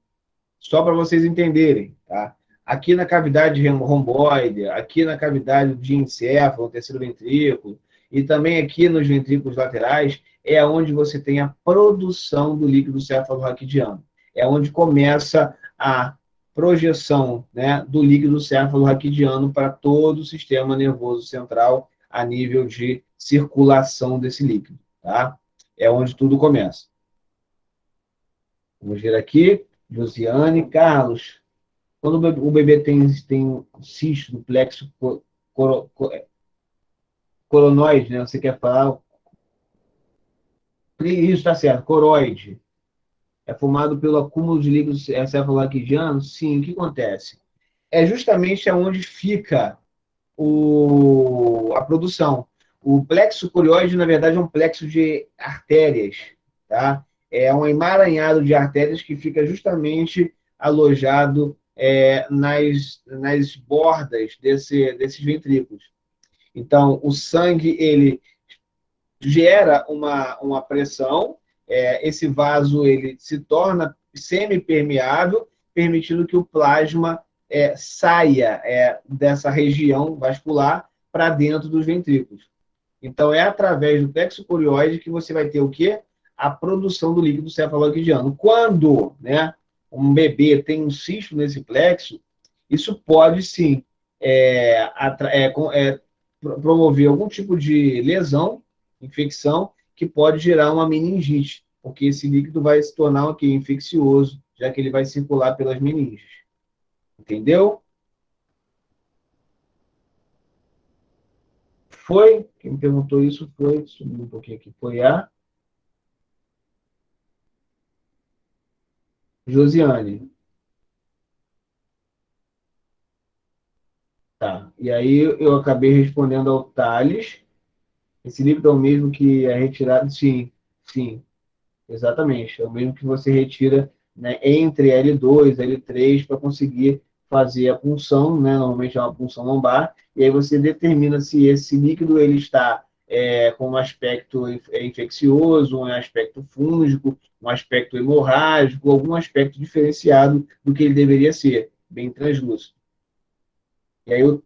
Só para vocês entenderem, tá? Aqui na cavidade romboide, aqui na cavidade de encéfalo, terceiro ventrículo, e também aqui nos ventrículos laterais, é onde você tem a produção do líquido céfalo-raquidiano. É onde começa a projeção, né, do líquido céfalo-raquidiano para todo o sistema nervoso central a nível de circulação desse líquido, tá? É onde tudo começa. Vamos ver aqui, Josiane, Carlos. Quando o bebê tem cisto do plexo coronoide, né? Você quer falar? Isso está certo, coroide. É formado pelo acúmulo de líquido céfalo-raquidiano? Sim, o que acontece? É justamente onde fica a produção. O plexo curioide, na verdade, é um plexo de artérias, tá? É um emaranhado de artérias que fica justamente alojado nas bordas desses ventrículos. Então, o sangue, ele gera uma pressão, esse vaso ele se torna semipermeável, permitindo que o plasma saia dessa região vascular para dentro dos ventrículos. Então, é através do plexo curioide que você vai ter o quê? A produção do líquido céfalo-raquidiano. Quando, né, um bebê tem um cisto nesse plexo, isso pode, sim, promover algum tipo de lesão, infecção, que pode gerar uma meningite, porque esse líquido vai se tornar o quê? Infeccioso, já que ele vai circular pelas meninges. Entendeu? Foi? Quem me perguntou isso foi, subiu um pouquinho aqui, foi a Josiane. Tá. E aí eu acabei respondendo ao Thales. Esse líquido é o mesmo que é retirado? Sim, sim, exatamente. É o mesmo que você retira, né, entre L2 e L3 para conseguir fazer a punção, né? Normalmente é uma punção lombar, e aí você determina se esse líquido ele está com um aspecto infeccioso, um aspecto fúngico, um aspecto hemorrágico, algum aspecto diferenciado do que ele deveria ser, bem translúcido. E aí o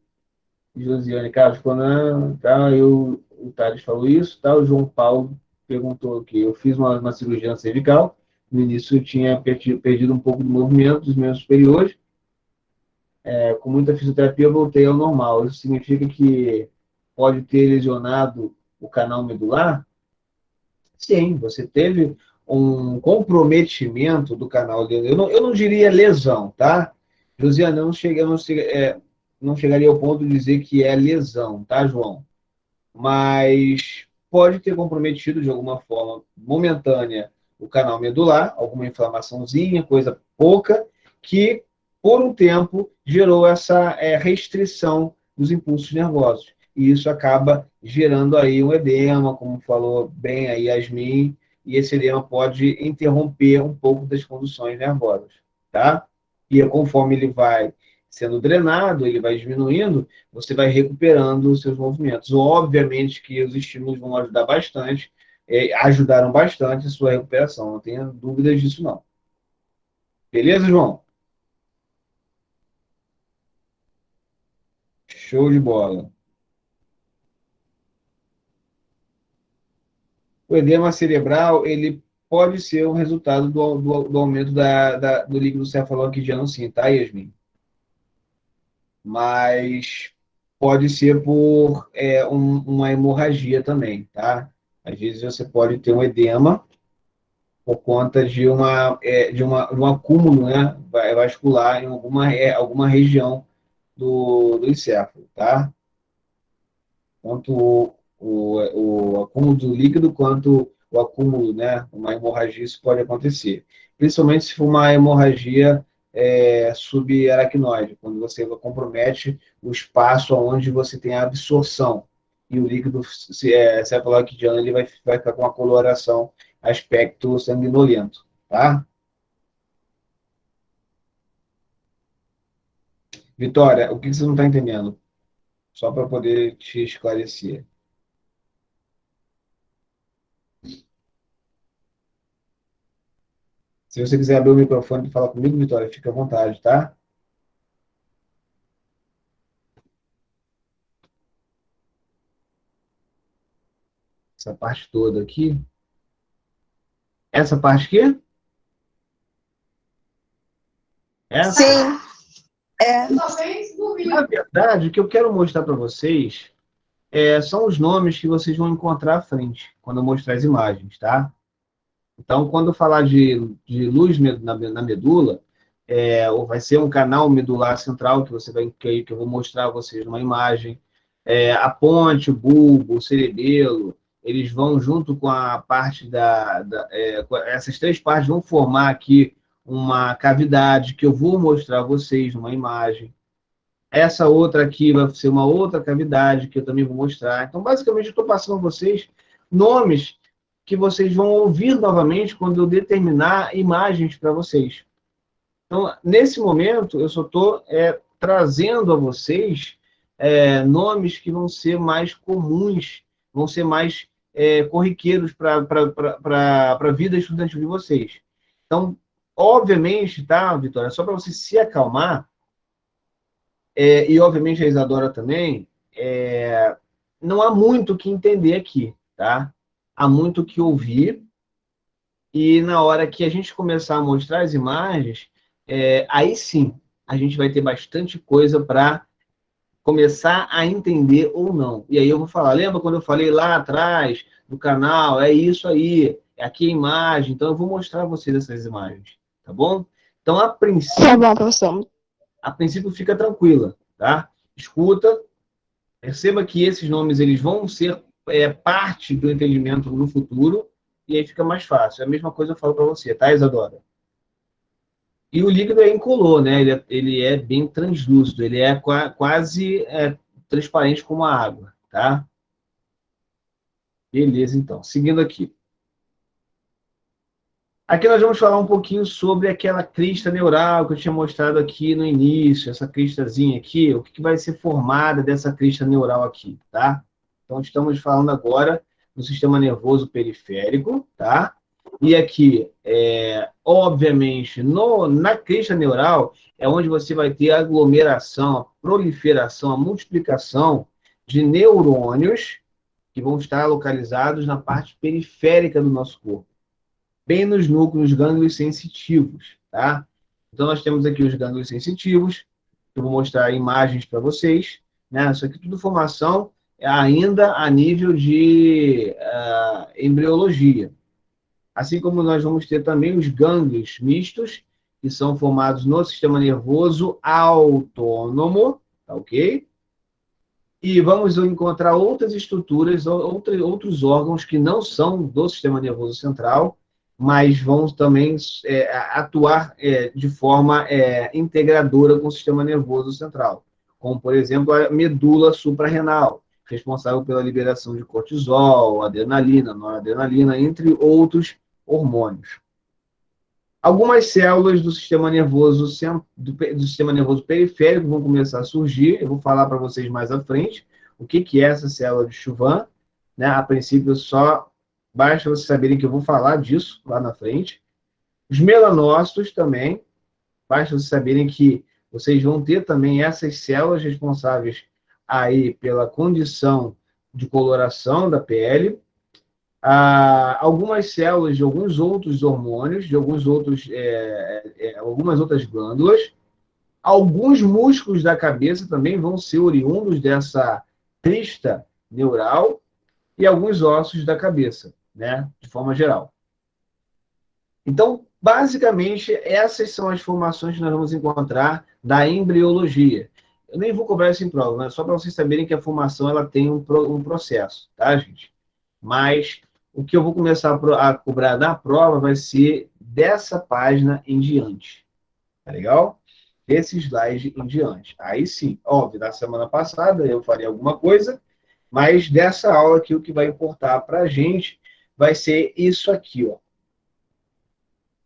Josiane Carlos Conan, tá, o Thales falou isso, tá, o João Paulo perguntou que eu fiz uma cirurgia cervical, no início eu tinha perdido um pouco do movimento dos membros superiores, com muita fisioterapia eu voltei ao normal. Isso significa que pode ter lesionado o canal medular? Sim, você teve um comprometimento do canal. Eu não diria lesão, tá? Josiane, não chegaria ao ponto de dizer que é lesão, tá, João? Mas pode ter comprometido de alguma forma momentânea o canal medular, alguma inflamaçãozinha, coisa pouca, que por um tempo gerou essa restrição dos impulsos nervosos. E isso acaba gerando aí um edema, como falou bem aí Yasmin, e esse edema pode interromper um pouco das conduções nervosas, tá? E conforme ele vai sendo drenado, ele vai diminuindo, você vai recuperando os seus movimentos. Obviamente que os estímulos vão ajudar bastante, ajudaram bastante a sua recuperação, não tenha dúvidas disso não. Beleza, João? Show de bola. O edema cerebral, ele pode ser um resultado do aumento do líquido cefalorraquidiano, sim, tá, Yasmin? Mas pode ser por uma hemorragia também, tá? Às vezes você pode ter um edema por conta de um acúmulo, né, vascular em alguma região do encéfalo, tá? Tanto o acúmulo do líquido quanto o acúmulo, né, uma hemorragia, isso pode acontecer. Principalmente se for uma hemorragia subaracnoide, quando você compromete o espaço onde você tem a absorção. E o líquido cefaloraquidiano ele vai ficar com uma coloração aspecto sanguinolento, tá? Vitória, o que você não está entendendo? Só para poder te esclarecer. Se você quiser abrir o microfone e falar comigo, Vitória, fica à vontade, tá? Essa parte toda aqui. Essa parte aqui? Essa? Sim. Na verdade, o que eu quero mostrar para vocês são os nomes que vocês vão encontrar à frente, quando eu mostrar as imagens, tá? Então, quando eu falar de luz na medula, vai ser um canal medular central que eu vou mostrar a vocês numa imagem. A ponte, o bulbo, o cerebelo, eles vão junto com a parte essas três partes vão formar aqui uma cavidade que eu vou mostrar a vocês numa imagem. Essa outra aqui vai ser uma outra cavidade que eu também vou mostrar. Então, basicamente, eu estou passando a vocês nomes que vocês vão ouvir novamente quando eu determinar imagens para vocês. Então, nesse momento, eu só estou trazendo a vocês nomes que vão ser mais comuns, vão ser mais corriqueiros para a vida estudantil de vocês. Então, obviamente, tá, Vitória, só para você se acalmar, e obviamente a Isadora também, não há muito o que entender aqui, tá? Há muito o que ouvir, e na hora que a gente começar a mostrar as imagens, aí sim, a gente vai ter bastante coisa para começar a entender ou não. E aí eu vou falar, lembra quando eu falei lá atrás do canal, é isso aí, aqui a imagem, então eu vou mostrar a vocês essas imagens, tá bom? Então, a princípio... Tá bom, professor. A princípio, fica tranquila, tá? Escuta, perceba que esses nomes eles vão ser parte do entendimento no futuro, e aí fica mais fácil. É a mesma coisa que eu falo para você, tá, Isadora? E o líquido é incolor, né? Ele é bem translúcido, ele é quase transparente como a água, tá? Beleza, então. Seguindo aqui. Aqui nós vamos falar um pouquinho sobre aquela crista neural que eu tinha mostrado aqui no início, essa cristazinha aqui, o que vai ser formada dessa crista neural aqui, tá? Então, estamos falando agora do sistema nervoso periférico, tá? E aqui, obviamente, na crista neural, é onde você vai ter a aglomeração, a proliferação, a multiplicação de neurônios que vão estar localizados na parte periférica do nosso corpo, bem nos núcleos gânglios sensitivos, tá? Então, nós temos aqui os gânglios sensitivos, eu vou mostrar imagens para vocês, né? Isso aqui tudo formação ainda a nível de embriologia. Assim como nós vamos ter também os gânglios mistos, que são formados no sistema nervoso autônomo, tá ok? E vamos encontrar outras estruturas, outros órgãos que não são do sistema nervoso central, mas vão também atuar de forma integradora com o sistema nervoso central, como, por exemplo, a medula suprarrenal, responsável pela liberação de cortisol, adrenalina, noradrenalina, entre outros hormônios. Algumas células do sistema nervoso periférico vão começar a surgir, eu vou falar para vocês mais à frente o que é essa célula de Chauvin, né? A princípio, só basta vocês saberem que eu vou falar disso lá na frente. Os melanócitos também, basta vocês saberem que vocês vão ter também essas células responsáveis aí pela condição de coloração da pele, algumas células de alguns outros hormônios, de algumas outras glândulas, alguns músculos da cabeça também vão ser oriundos dessa crista neural e alguns ossos da cabeça, né, de forma geral. Então, basicamente, essas são as formações que nós vamos encontrar da embriologia. Eu nem vou cobrar isso em prova, né? Só para vocês saberem que a formação ela tem um processo, tá, gente? Mas o que eu vou começar a cobrar na prova vai ser dessa página em diante. Tá legal? Esse slide em diante. Aí sim, óbvio, na semana passada eu farei alguma coisa, mas dessa aula aqui o que vai importar para a gente vai ser isso aqui, ó.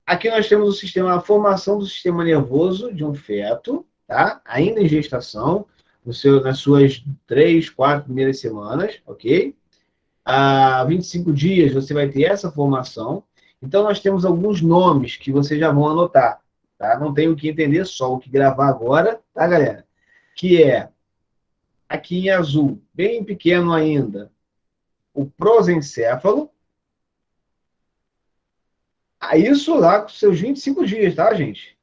Aqui nós temos o sistema, a formação do sistema nervoso de um feto, tá? Ainda em gestação, nas suas 3, 4 primeiras semanas, ok? A 25 dias você vai ter essa formação. Então nós temos alguns nomes que vocês já vão anotar, tá? Não tenho o que entender, só o que gravar agora, tá, galera? Que é, aqui em azul, bem pequeno ainda, o prosencéfalo. Isso lá com seus 25 dias, tá, gente?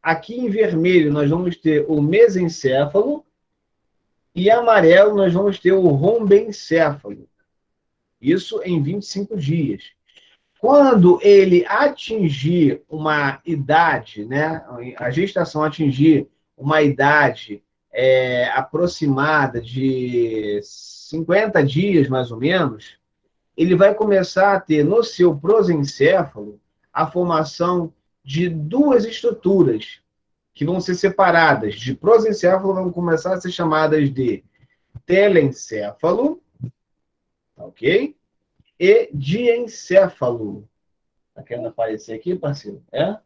Aqui em vermelho nós vamos ter o mesencéfalo e amarelo nós vamos ter o rombencéfalo. Isso em 25 dias. Quando ele atingir uma idade, né, a gestação atingir uma idade aproximada de 50 dias, mais ou menos, ele vai começar a ter no seu prosencéfalo a formação de duas estruturas que vão ser separadas. De prosencéfalo vão começar a ser chamadas de telencéfalo, ok? E diencéfalo. Tá querendo aparecer aqui, parceiro? É?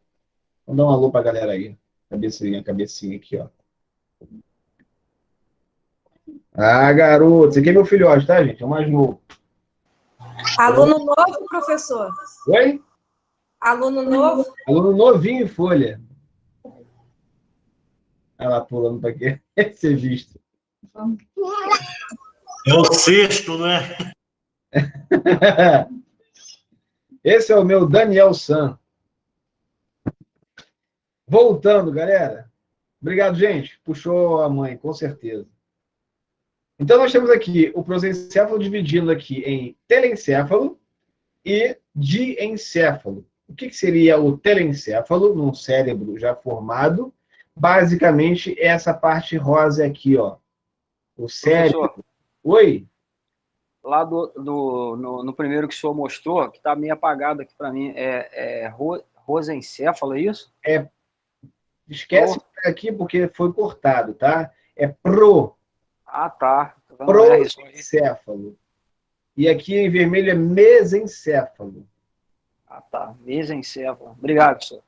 Vamos dar um alô pra galera aí. Cabecinha aqui, ó. Ah, garoto. Esse aqui é meu filhote, tá, gente? É o mais novo. Aluno novo, professor? Oi? Aluno novo? Aluno novinho em folha. Olha lá, pulando pra quê? Ser visto. É o sexto, né? Esse é o meu Daniel San. Voltando, galera. Obrigado, gente. Puxou a mãe, com certeza. Então, nós temos aqui o prosencéfalo dividindo aqui em telencéfalo e diencéfalo. O que seria o telencéfalo num cérebro já formado? Basicamente, essa parte rosa aqui, ó. O cérebro. Professor, Oi? lá no primeiro que o senhor mostrou, que está meio apagado aqui para mim, rosencéfalo, é isso? Esquece aqui porque foi cortado, tá? É pro. Ah, tá. Proencéfalo. E aqui em vermelho é mesencéfalo. Ah, tá. Mesencéfalo. Obrigado, senhor.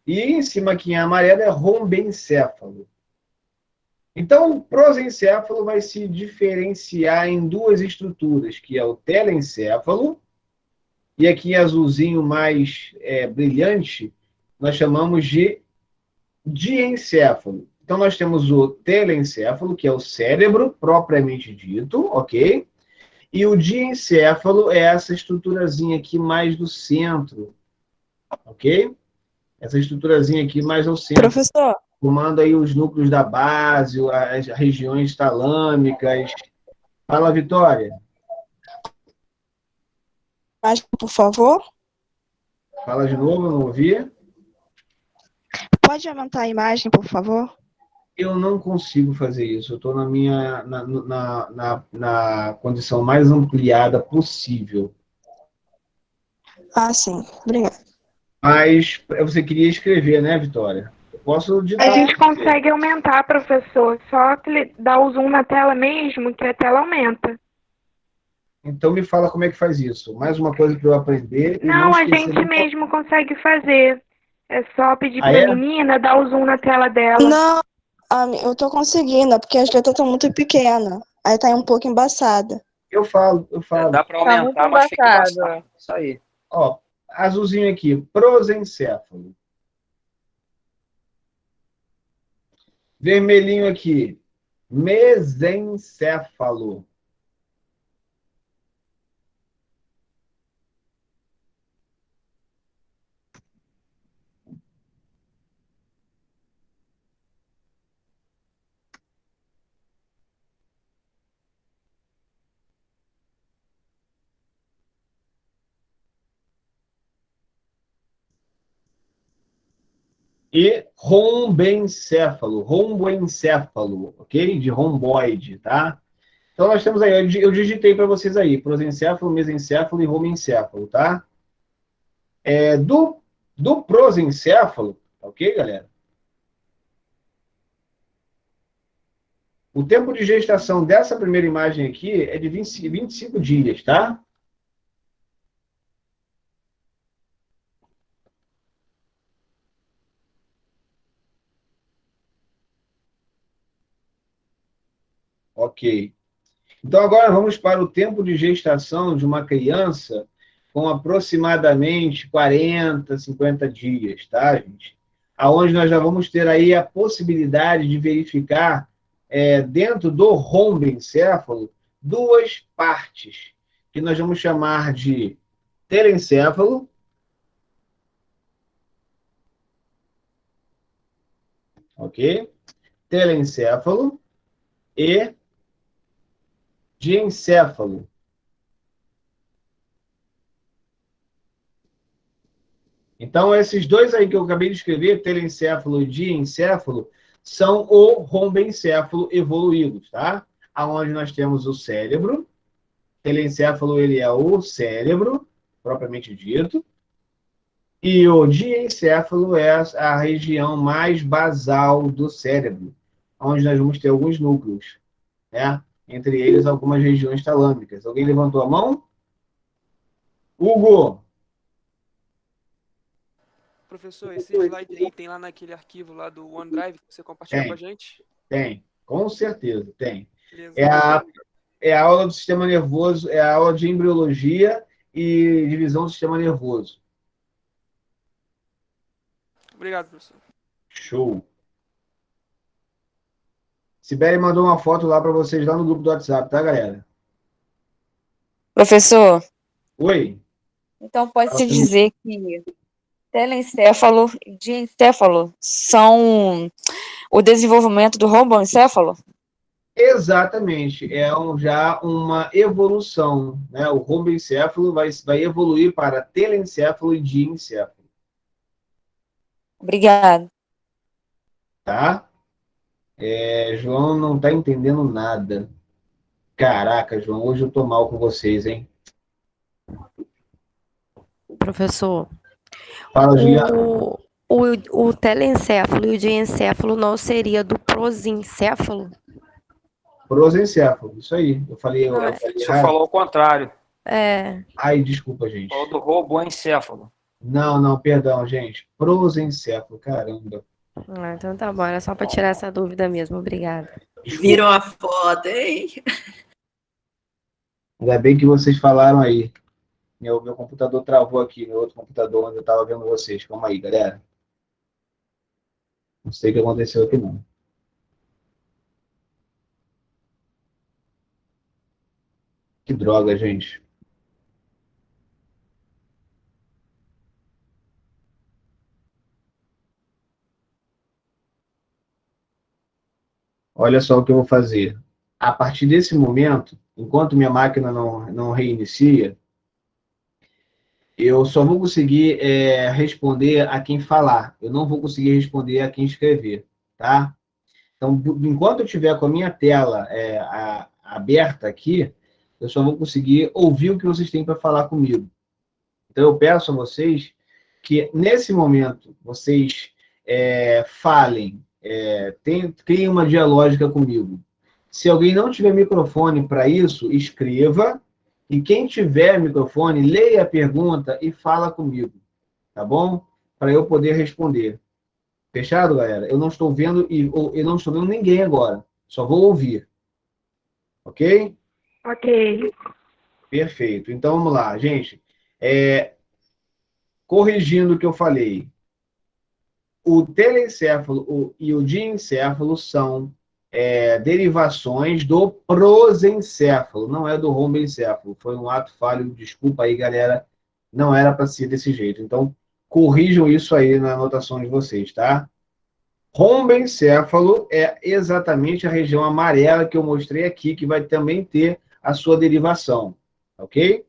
E em cima aqui em amarelo é rombencéfalo. Então, o prosencéfalo vai se diferenciar em duas estruturas, que é o telencéfalo, e aqui em azulzinho mais brilhante, nós chamamos de diencéfalo. Então, nós temos o telencéfalo, que é o cérebro propriamente dito, ok? E o diencéfalo é essa estruturazinha aqui mais do centro, ok? Essa estruturazinha aqui mais ao centro. Professor. Formando aí os núcleos da base, as regiões talâmicas. Fala, Vitória. Por favor. Fala de novo, não ouvi. Pode aumentar a imagem, por favor? Eu não consigo fazer isso. Eu estou na condição mais ampliada possível. Ah, sim. Obrigada. Mas você queria escrever, né, Vitória? Eu posso digitar. A gente consegue aumentar, professor. Só dar o zoom na tela mesmo, que a tela aumenta. Então me fala como é que faz isso. Mais uma coisa para eu aprender. Não, a gente mesmo consegue fazer. É só pedir para a menina dar o zoom na tela dela. Não, eu tô conseguindo, porque as letras estão muito pequenas. Aí tá um pouco embaçada. Eu falo. Dá para aumentar, mas fica embaçado. Isso aí. Ó, azulzinho aqui, prosencéfalo. Vermelhinho aqui, mesencéfalo. E rombencéfalo, ok? De romboide, tá? Então, nós temos aí, eu digitei para vocês aí, prosencéfalo, mesencéfalo e romencéfalo, tá? Do prosencéfalo, ok, galera? O tempo de gestação dessa primeira imagem aqui é de 25 dias, tá? Ok. Então, agora vamos para o tempo de gestação de uma criança com aproximadamente 40, 50 dias, tá, gente? Aonde nós já vamos ter aí a possibilidade de verificar, dentro do rombencéfalo, duas partes, que nós vamos chamar de telencéfalo ok? Telencéfalo e diencéfalo. Então, esses dois aí que eu acabei de escrever, telencéfalo e diencéfalo, são o rombencéfalo evoluídos, tá? Aonde nós temos o cérebro. Telencéfalo, ele é o cérebro, propriamente dito. E o diencéfalo é a região mais basal do cérebro, onde nós vamos ter alguns núcleos, né? Entre eles, algumas regiões talâmicas. Alguém levantou a mão? Hugo! Professor, esse slide aí tem lá naquele arquivo lá do OneDrive que você compartilhou com a gente? Tem, com certeza, tem. Beleza. É a aula do sistema nervoso, é a aula de embriologia e divisão do sistema nervoso. Obrigado, professor. Show. Sibeli mandou uma foto lá para vocês lá no grupo do WhatsApp, tá, galera? Professor. Oi. Então pode-se dizer que telencéfalo e diencéfalo são o desenvolvimento do romboencéfalo? Exatamente, já uma evolução, né? O romboencéfalo vai evoluir para telencéfalo e diencéfalo. Obrigado. Tá? João não tá entendendo nada. Caraca, João, hoje eu tô mal com vocês, hein? Professor, Fala, Juliana. o telencéfalo e o diencéfalo não seria do prosencéfalo? Prosencéfalo, isso aí. Eu falei Você falou o contrário. Ai, desculpa, gente. Falou do romboencéfalo. Não, perdão, gente. Prosencéfalo, caramba. Então tá bom, era só para tirar essa dúvida mesmo, obrigada. Viram a foto, hein? Ainda bem que vocês falaram aí. Meu computador travou aqui, meu outro computador, onde eu estava vendo vocês. Calma aí, galera. Não sei o que aconteceu aqui, não. Que droga, gente. Olha só o que eu vou fazer. A partir desse momento, enquanto minha máquina não reinicia, eu só vou conseguir responder a quem falar. Eu não vou conseguir responder a quem escrever, tá? Então, enquanto eu estiver com a minha tela aberta aqui, eu só vou conseguir ouvir o que vocês têm para falar comigo. Então, eu peço a vocês que, nesse momento, vocês falem, criem uma dialógica comigo. Se alguém não tiver microfone para isso, escreva. E quem tiver microfone, leia a pergunta e fala comigo. Tá bom? Para eu poder responder. Fechado, galera? Eu não estou vendo eu não estou vendo ninguém agora. Só vou ouvir. Ok? Ok. Perfeito. Então, vamos lá, gente. Corrigindo o que eu falei. O telencéfalo e o diencéfalo são derivações do prosencéfalo, não é do rombencéfalo. Foi um ato falho, desculpa aí, galera. Não era para ser desse jeito. Então, corrijam isso aí na anotação de vocês, tá? Rombencéfalo é exatamente a região amarela que eu mostrei aqui, que vai também ter a sua derivação, ok?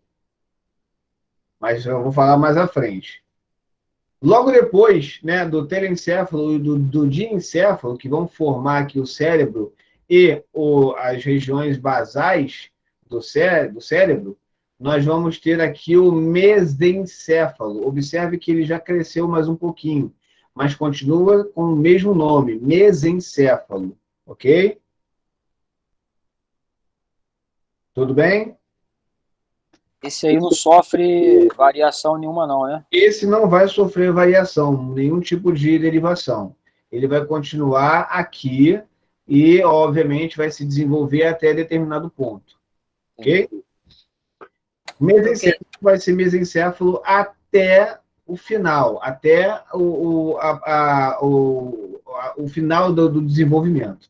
Mas eu vou falar mais à frente. Logo depois, né, do telencéfalo e do diencéfalo, que vão formar aqui o cérebro e as regiões basais do cérebro, nós vamos ter aqui o mesencéfalo. Observe que ele já cresceu mais um pouquinho, mas continua com o mesmo nome, mesencéfalo, ok? Tudo bem? Esse aí não sofre variação nenhuma, não, né? Esse não vai sofrer variação, nenhum tipo de derivação. Ele vai continuar aqui e, obviamente, vai se desenvolver até determinado ponto. Ok? Mesencéfalo vai ser mesencéfalo até o final, até o final do desenvolvimento.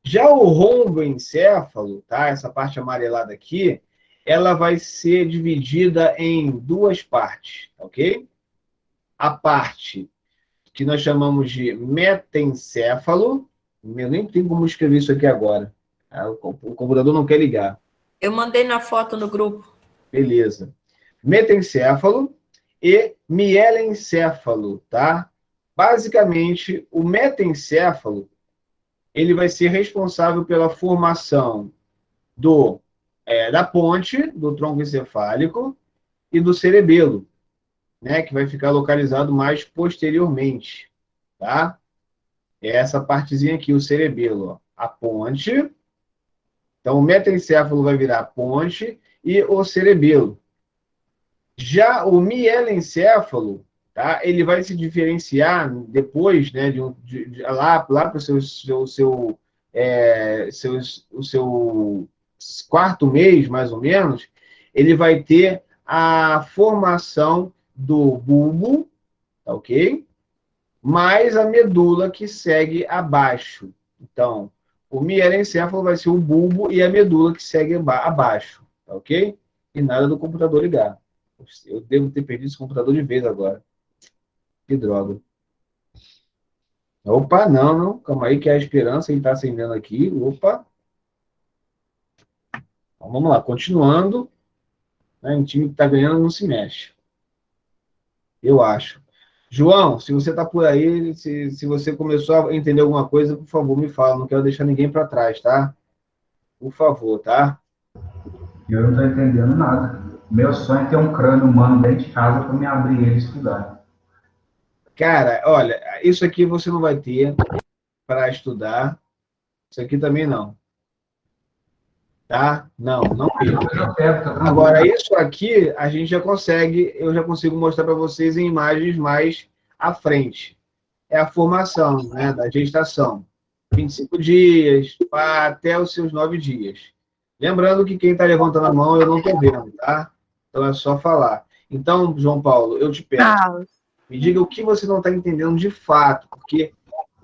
Já o romboencéfalo, tá? Essa parte amarelada aqui, ela vai ser dividida em duas partes, ok? A parte que nós chamamos de metencéfalo, eu nem tenho como escrever isso aqui agora, tá? O computador não quer ligar. Eu mandei na foto no grupo. Beleza. Metencéfalo e mielencéfalo, tá? Basicamente, o metencéfalo, ele vai ser responsável pela formação da ponte, do tronco encefálico e do cerebelo, né, que vai ficar localizado mais posteriormente, tá? É essa partezinha aqui, o cerebelo, ó, a ponte. Então, o metencéfalo vai virar a ponte e o cerebelo. Já o mielencéfalo, tá? Ele vai se diferenciar depois, né, lá para o seu quarto mês, mais ou menos, ele vai ter a formação do bulbo, tá, ok? Mais a medula que segue abaixo. Então, o mielencéfalo vai ser o bulbo e a medula que segue abaixo, tá, ok? E nada do computador ligar. Eu devo ter perdido esse computador de vez agora. Que droga. Opa, não. Calma aí que é a esperança, ele está acendendo aqui. Opa. Então, vamos lá, continuando. Né, um time que está ganhando não se mexe. Eu acho. João, se você está por aí, se você começou a entender alguma coisa, por favor, me fala. Não quero deixar ninguém para trás, tá? Por favor, tá? Eu não estou entendendo nada. Meu sonho é ter um crânio humano dentro de casa para me abrir ele e estudar. Cara, olha, isso aqui você não vai ter para estudar. Isso aqui também não. Tá? Não mesmo. Agora, isso aqui a gente já consegue, eu já consigo mostrar para vocês em imagens mais à frente. É a formação, né, da gestação. 25 dias, até os seus 9 dias. Lembrando que quem está levantando a mão eu não estou vendo, tá? Então é só falar. Então, João Paulo, eu te peço, me diga o que você não está entendendo de fato, porque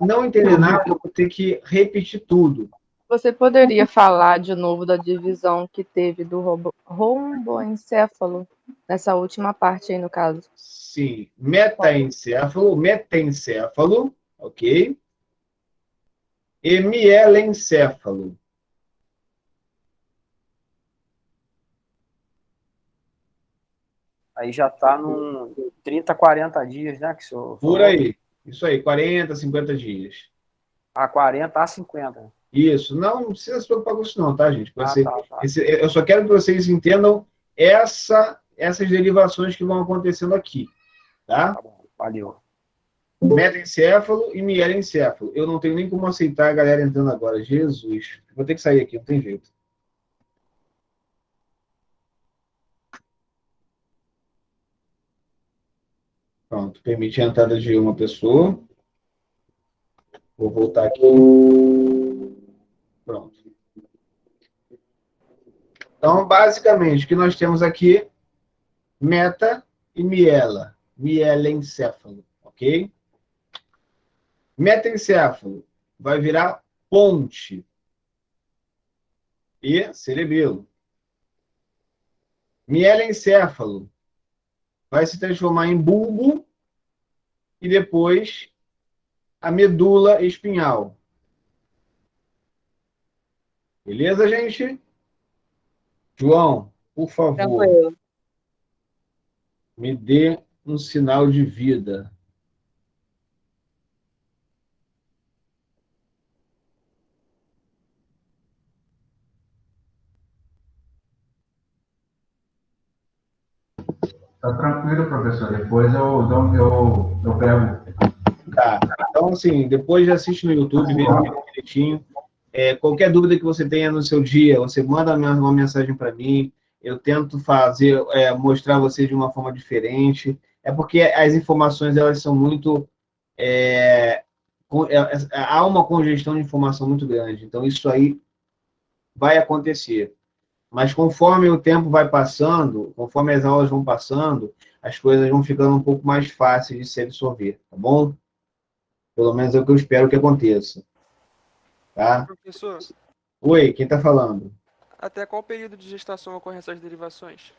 não entender nada, eu vou ter que repetir tudo. Você poderia falar de novo da divisão que teve do romboencéfalo, nessa última parte aí, no caso? Sim, metencéfalo, ok? E mielencéfalo. Aí já está num 30, 40 dias, né? Que o senhor Por falou. aí. Isso aí, 40, 50 dias. A 40 a 50. Isso. Não precisa se preocupar com isso não, tá, gente? Tá. Eu só quero que vocês entendam essas derivações que vão acontecendo aqui, tá? Tá bom, valeu. Metencéfalo e mielencéfalo. Eu não tenho nem como aceitar a galera entrando agora. Jesus. Vou ter que sair aqui, não tem jeito. Pronto, permite a entrada de uma pessoa. Vou voltar aqui. Pronto. Então, basicamente, o que nós temos aqui, meta e miela. Mielencéfalo, ok? Metencéfalo vai virar ponte e cerebelo. Mielencéfalo vai se transformar em bulbo e depois a medula espinhal. Beleza, gente? João, por favor, me dê um sinal de vida. Tá tranquilo, professor. Depois eu pego. Tá. Então, assim, depois assiste no YouTube, vê direitinho. Qualquer dúvida que você tenha no seu dia, você manda uma mensagem para mim. Eu tento fazer, mostrar você de uma forma diferente. É porque as informações, elas são muito... há uma congestão de informação muito grande. Então, isso aí vai acontecer. Mas conforme o tempo vai passando, conforme as aulas vão passando, as coisas vão ficando um pouco mais fáceis de se absorver, tá bom? Pelo menos é o que eu espero que aconteça. Tá? Professor, Oi, quem está falando? até qual período de gestação ocorrem essas derivações?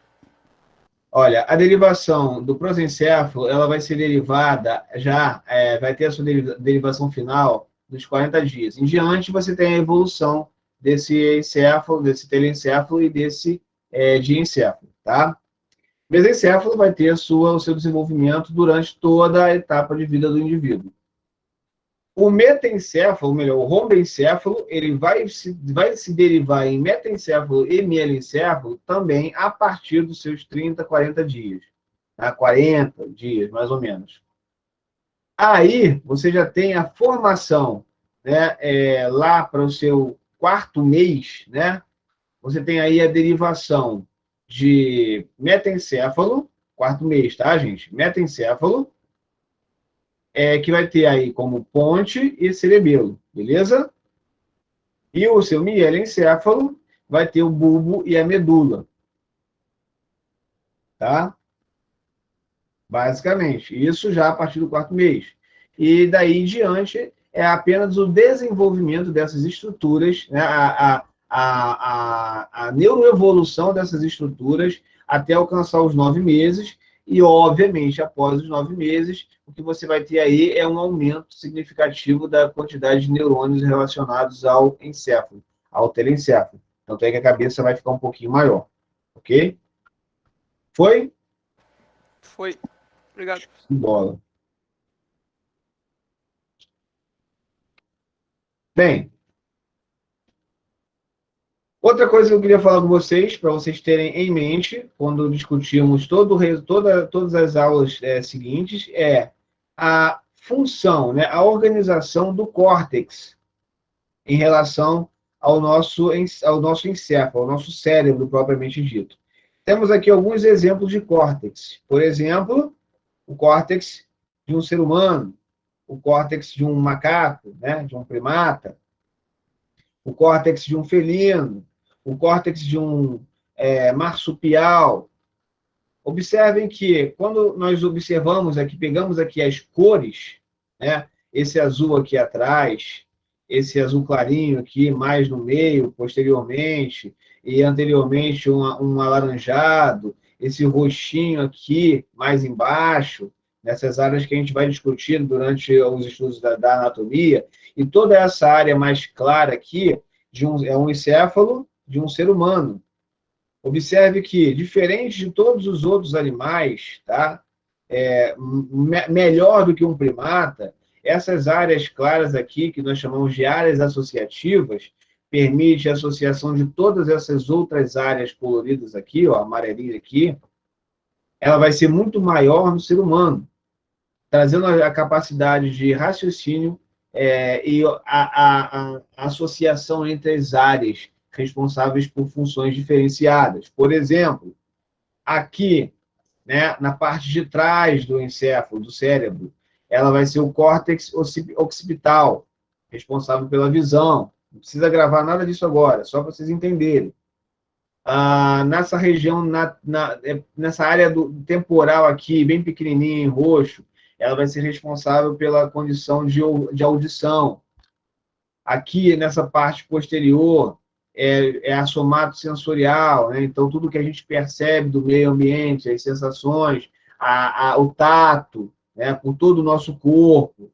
Olha, a derivação do prosencéfalo, ela vai ser derivada já, vai ter a sua derivação final nos 40 dias. Em diante, você tem a evolução desse encéfalo, desse telencéfalo e desse diencéfalo, tá? O mesencéfalo vai ter o seu desenvolvimento durante toda a etapa de vida do indivíduo. O metencéfalo, melhor, o rombencéfalo, ele vai se derivar em metencéfalo e mielencéfalo também a partir dos seus 30, 40 dias. Tá? 40 dias, mais ou menos. Aí, você já tem a formação, né, lá para o seu 4º mês, né? Você tem aí a derivação de metencéfalo, 4º mês, tá, gente? Metencéfalo, que vai ter aí como ponte e cerebelo, beleza? E o seu mielencéfalo vai ter o bulbo e a medula. Tá? Basicamente, isso já a partir do 4º mês. E daí em diante é apenas o desenvolvimento dessas estruturas, né, a neuroevolução dessas estruturas até alcançar os 9 meses, e, obviamente, após os 9 meses, o que você vai ter aí é um aumento significativo da quantidade de neurônios relacionados ao encéfalo, ao telencéfalo. Tanto é que a cabeça vai ficar um pouquinho maior. Ok? Foi? Foi. Obrigado. Bola. Bem, outra coisa que eu queria falar com vocês, para vocês terem em mente, quando discutirmos todas as aulas seguintes, é a função, né, a organização do córtex em relação ao nosso encéfalo, ao nosso cérebro propriamente dito. Temos aqui alguns exemplos de córtex. Por exemplo, o córtex de um ser humano, o córtex de um macaco, né, de um primata, o córtex de um felino, o córtex de um marsupial. Observem que, quando nós observamos aqui, pegamos aqui as cores, né, esse azul aqui atrás, esse azul clarinho aqui mais no meio, posteriormente, e anteriormente um alaranjado, esse roxinho aqui mais embaixo, nessas áreas que a gente vai discutir durante os estudos da anatomia, e toda essa área mais clara aqui é um encéfalo de um ser humano. Observe que, diferente de todos os outros animais, tá? Melhor do que um primata, essas áreas claras aqui, que nós chamamos de áreas associativas, permite a associação de todas essas outras áreas coloridas aqui, ó, amarelinha aqui, ela vai ser muito maior no ser humano, trazendo a capacidade de raciocínio e a associação entre as áreas responsáveis por funções diferenciadas. Por exemplo, aqui, né, na parte de trás do encéfalo, do cérebro, ela vai ser o córtex occipital, responsável pela visão. Não precisa gravar nada disso agora, só para vocês entenderem. Nessa região, nessa área do temporal aqui, bem pequenininha, em roxo, ela vai ser responsável pela condição de audição. Aqui, nessa parte posterior, a somatosensorial, né? Então, tudo que a gente percebe do meio ambiente, as sensações, o tato, né? Por todo o nosso corpo.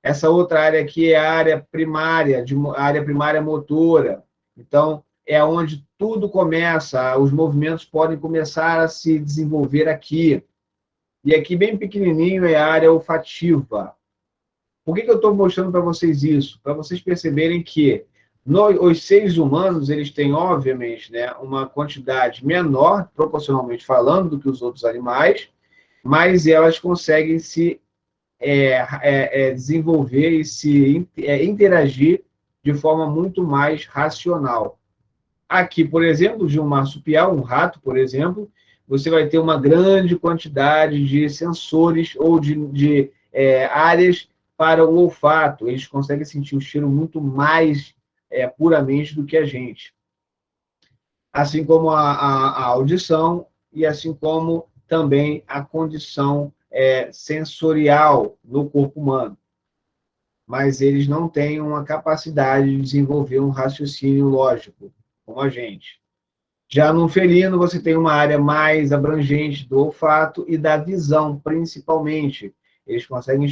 Essa outra área aqui é a área primária motora. Então, é onde tudo começa, os movimentos podem começar a se desenvolver aqui. E aqui, bem pequenininho, é a área olfativa. Por que eu estou mostrando para vocês isso? Para vocês perceberem que os seres humanos, eles têm, obviamente, né, uma quantidade menor, proporcionalmente falando, do que os outros animais, mas elas conseguem se desenvolver e se interagir de forma muito mais racional. Aqui, por exemplo, de um marsupial, um rato, por exemplo, você vai ter uma grande quantidade de sensores ou de áreas para o olfato. Eles conseguem sentir o cheiro muito mais puramente do que a gente. Assim como a audição e assim como também a condição sensorial no corpo humano. Mas eles não têm uma capacidade de desenvolver um raciocínio lógico, como a gente. Já no felino, você tem uma área mais abrangente do olfato e da visão, principalmente. Eles conseguem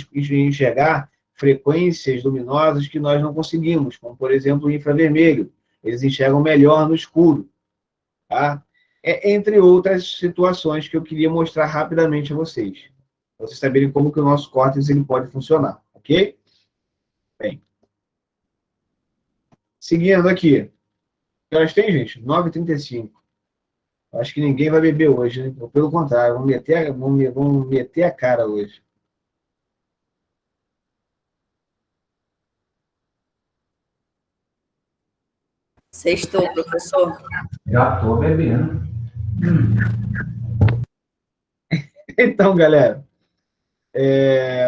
enxergar frequências luminosas que nós não conseguimos, como, por exemplo, o infravermelho. Eles enxergam melhor no escuro. Tá? Entre outras situações que eu queria mostrar rapidamente a vocês. Para vocês saberem como que o nosso córtex ele pode funcionar. Ok? Bem. Seguindo aqui. Que horas tem, gente? 9h35. Acho que ninguém vai beber hoje, né? Ou pelo contrário, vamos meter a cara hoje. Sextou, professor. Já estou bebendo. Então, galera,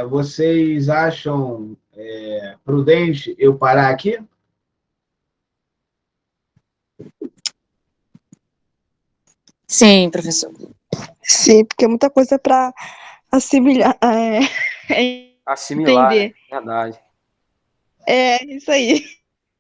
vocês acham prudente eu parar aqui? Sim, professor. Sim, porque é muita coisa para assimilar. Assimilar, Entender. verdade. É, isso aí.